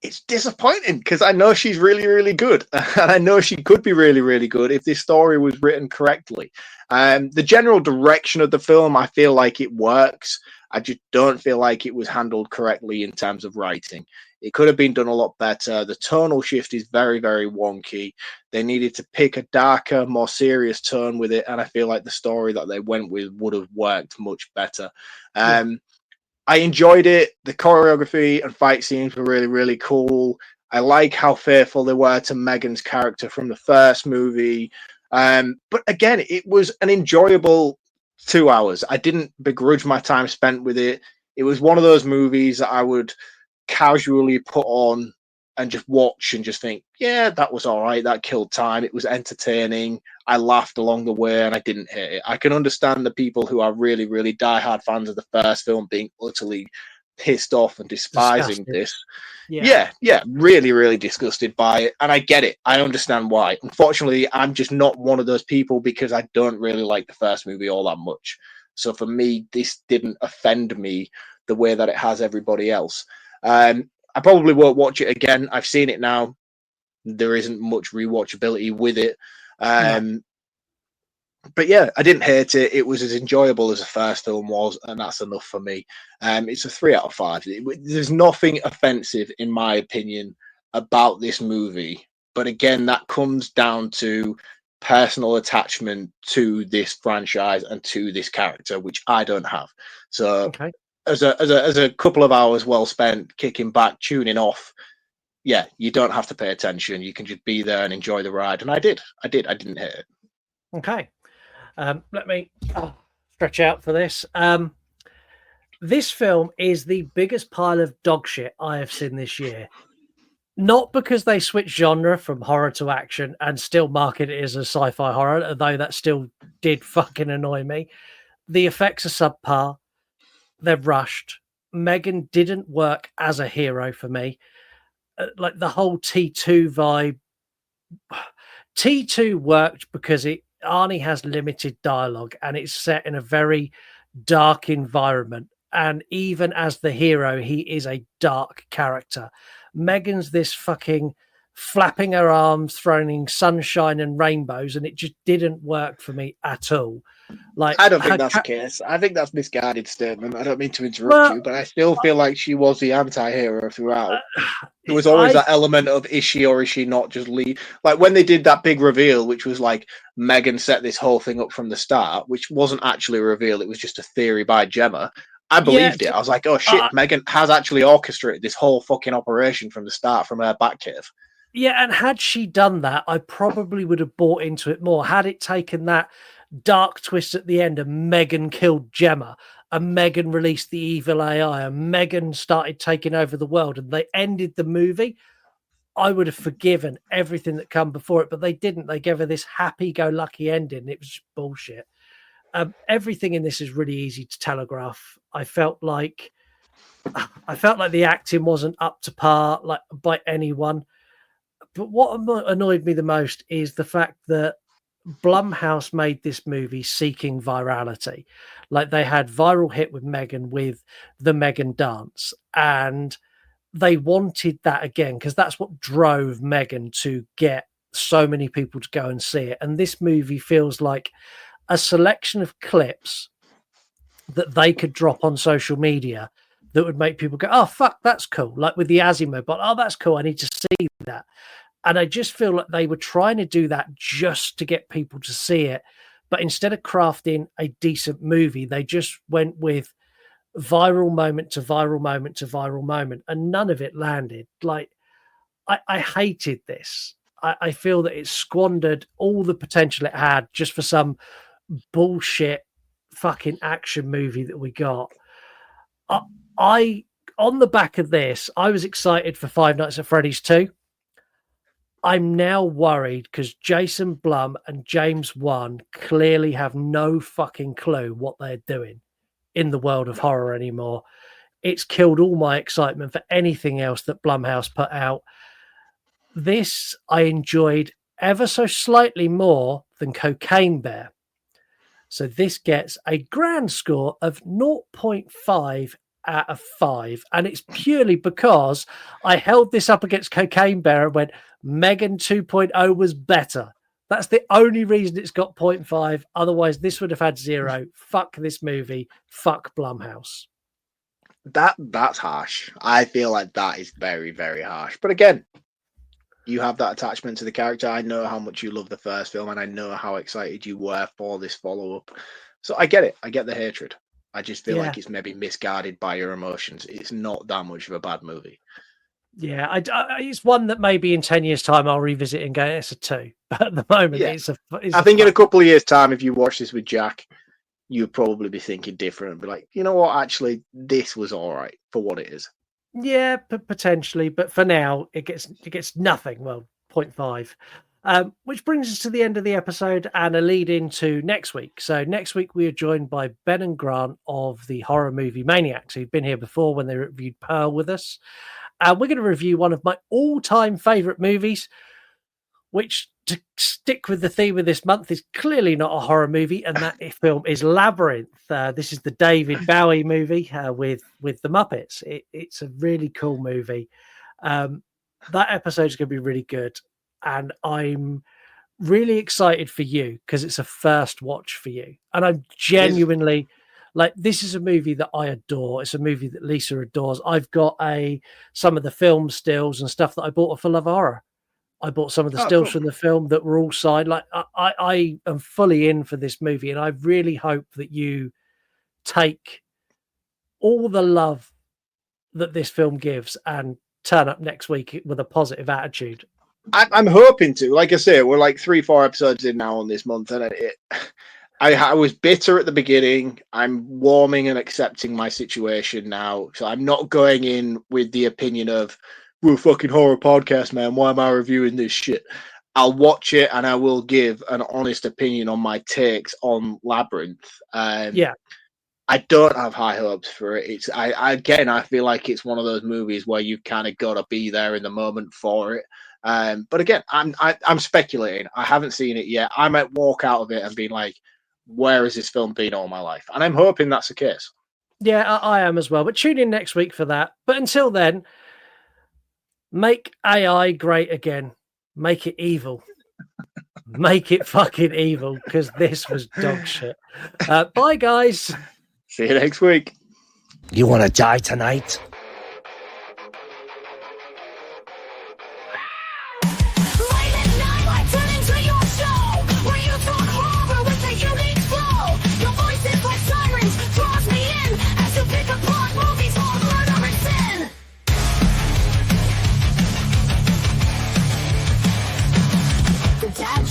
it's disappointing because I know she's really, really good, and I know she could be really, really good if this story was written correctly. The general direction of the film, I feel like it works. I just don't feel like it was handled correctly in terms of writing. It could have been done a lot better. The tonal shift is very, very wonky. They needed to pick a darker, more serious tone with it, and I feel like the story that they went with would have worked much better. I enjoyed it. The choreography and fight scenes were really, really cool. I like how faithful they were to Megan's character from the first movie. But again, it was an enjoyable 2 hours. I didn't begrudge my time spent with it. It was one of those movies that I would casually put on and just watch and just think, yeah, that was all right. That killed time. It was entertaining. I laughed along the way and I didn't hate it. I can understand the people who are really, really diehard fans of the first film being utterly pissed off and despising Disgusted. this. Yeah. Yeah, really, really disgusted by it. And I get it. I understand why. Unfortunately, I'm just not one of those people because I don't really like the first movie all that much. So for me, this didn't offend me the way that it has everybody else. I probably won't watch it again. I've seen it now. There isn't much rewatchability with it. But yeah, I didn't hate it. It was as enjoyable as the first film was, and that's enough for me. It's a 3 out of 5. There's nothing offensive, in my opinion, about this movie. But again, that comes down to personal attachment to this franchise and to this character, which I don't have. So Okay. as a couple of hours well spent kicking back, tuning off, yeah, you don't have to pay attention. You can just be there and enjoy the ride. And I did. I didn't hate it. Okay. Let me stretch out for this. This film is the biggest pile of dog shit I have seen this year. Not because they switched genre from horror to action and still market it as a sci-fi horror, although that still did fucking annoy me. The effects are subpar. They're rushed. M3GAN didn't work as a hero for me. Like the whole T2 vibe. T2 worked because Arnie has limited dialogue and it's set in a very dark environment. And even as the hero, he is a dark character. M3GAN's this fucking flapping her arms, throwing sunshine and rainbows, and it just didn't work for me at all. Like, I don't think that's the case. I think that's misguided statement. I don't mean to interrupt you, but I still feel like she was the anti-hero throughout. There was always that element of is she or is she not just leave? Like when they did that big reveal, which was like M3GAN set this whole thing up from the start, which wasn't actually a reveal. It was just a theory by Gemma. I believed it. I was like, oh shit, M3GAN has actually orchestrated this whole fucking operation from the start from her Batcave. Yeah, and had she done that, I probably would have bought into it more. Had it taken that dark twist at the end and M3GAN killed Gemma and M3GAN released the evil AI and M3GAN started taking over the world and they ended the movie, I would have forgiven everything that come before it, but they didn't. They gave her this happy-go-lucky ending. It was just bullshit. Everything in this is really easy to telegraph. I felt like the acting wasn't up to par, like by anyone. But what annoyed me the most is the fact that Blumhouse made this movie seeking virality. Like they had viral hit with M3GAN with the M3GAN dance, and they wanted that again because that's what drove M3GAN to get so many people to go and see it. And this movie feels like a selection of clips that they could drop on social media that would make people go, oh, fuck, that's cool. Like with the Asimov, but oh, that's cool. I need to see that. And I just feel like they were trying to do that just to get people to see it. But instead of crafting a decent movie, they just went with viral moment to viral moment to viral moment. And none of it landed. Like, I hated this. I feel that it squandered all the potential it had just for some bullshit fucking action movie that we got. I on the back of this, I was excited for Five Nights at Freddy's 2. I'm now worried because Jason Blum and James Wan clearly have no fucking clue what they're doing in the world of horror anymore. It's killed all my excitement for anything else that Blumhouse put out. This I enjoyed ever so slightly more than Cocaine Bear. So this gets a grand score of 0.5 out of 5. And it's purely because I held this up against Cocaine Bear and went, M3GAN 2.0 was better. That's the only reason it's got 0.5. Otherwise, this would have had 0. Fuck this movie. Fuck Blumhouse. That's harsh. I feel like that is very, very harsh. But again, you have that attachment to the character. I know how much you love the first film, and I know how excited you were for this follow-up. So I get it. I get the hatred. I just feel like it's maybe misguided by your emotions. It's not that much of a bad movie. Yeah, it's one that maybe in 10 years' time I'll revisit and go, it's a 2. But at the moment, I think in a couple of years' time, if you watch this with Jack, you'd probably be thinking different and be like, you know what, actually, this was all right for what it is. Yeah, potentially. But for now, it gets nothing. Well, 0.5. Which brings us to the end of the episode and a lead into next week. So next week, we are joined by Ben and Grant of the Horror Movie Maniacs, who've been here before when they reviewed Pearl with us. And we're going to review one of my all-time favourite movies, which, to stick with the theme of this month, is clearly not a horror movie, and that film is Labyrinth. This is the David Bowie movie with the Muppets. It's a really cool movie. That episode is going to be really good, and I'm really excited for you because it's a first watch for you. And I'm genuinely... Like, this is a movie that I adore. It's a movie that Lisa adores. I've got some of the film stills and stuff that I bought for Love Horror. I bought some of the stills from the film that were all signed. Like, I am fully in for this movie, and I really hope that you take all the love that this film gives and turn up next week with a positive attitude. I'm hoping to. Like I say, we're like 3-4 episodes in now on this month, and I was bitter at the beginning. I'm warming and accepting my situation now. So I'm not going in with the opinion of, we're a fucking horror podcast, man. Why am I reviewing this shit? I'll watch it and I will give an honest opinion on my takes on Labyrinth. Yeah. I don't have high hopes for it. I feel like it's one of those movies where you've kind of got to be there in the moment for it. But again, I'm speculating. I haven't seen it yet. I might walk out of it and be like, where has this film been all my life? And I'm hoping that's the case. Yeah, I am as well. But tune in next week for that. But until then, make AI great again. Make it evil. Make it fucking evil, because this was dog shit. Bye, guys. See you next week. You want to die tonight?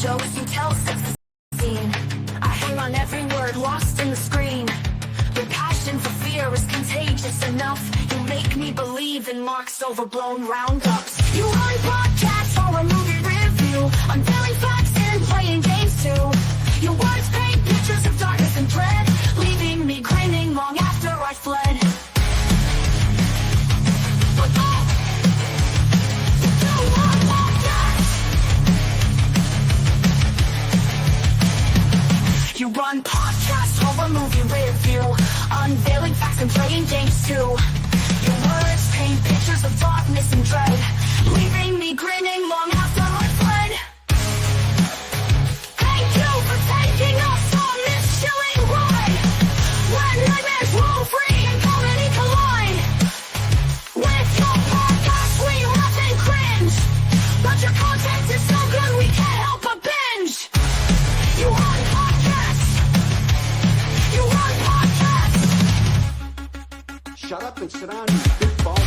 Jokes you tell sex scene. I hang on every word lost in the screen. Your passion for fear is contagious enough. You make me believe in Mark's overblown roundups. You run podcasts or a movie review, unveiling facts and playing games too. Your words paint pictures of darkness and dread, leaving me grinning long after I fled. You run podcasts, horror movie review, unveiling facts and playing games too. Your words paint pictures of darkness and dread, leaving me grinning long after I fled. Thank you for taking us on this chilling ride, when nightmares roll free and comedy collide. With your podcast we laugh and cringe, but your content is so good we can't help but binge. You run podcasts. You run podcasts. Shut up and sit down, you big bald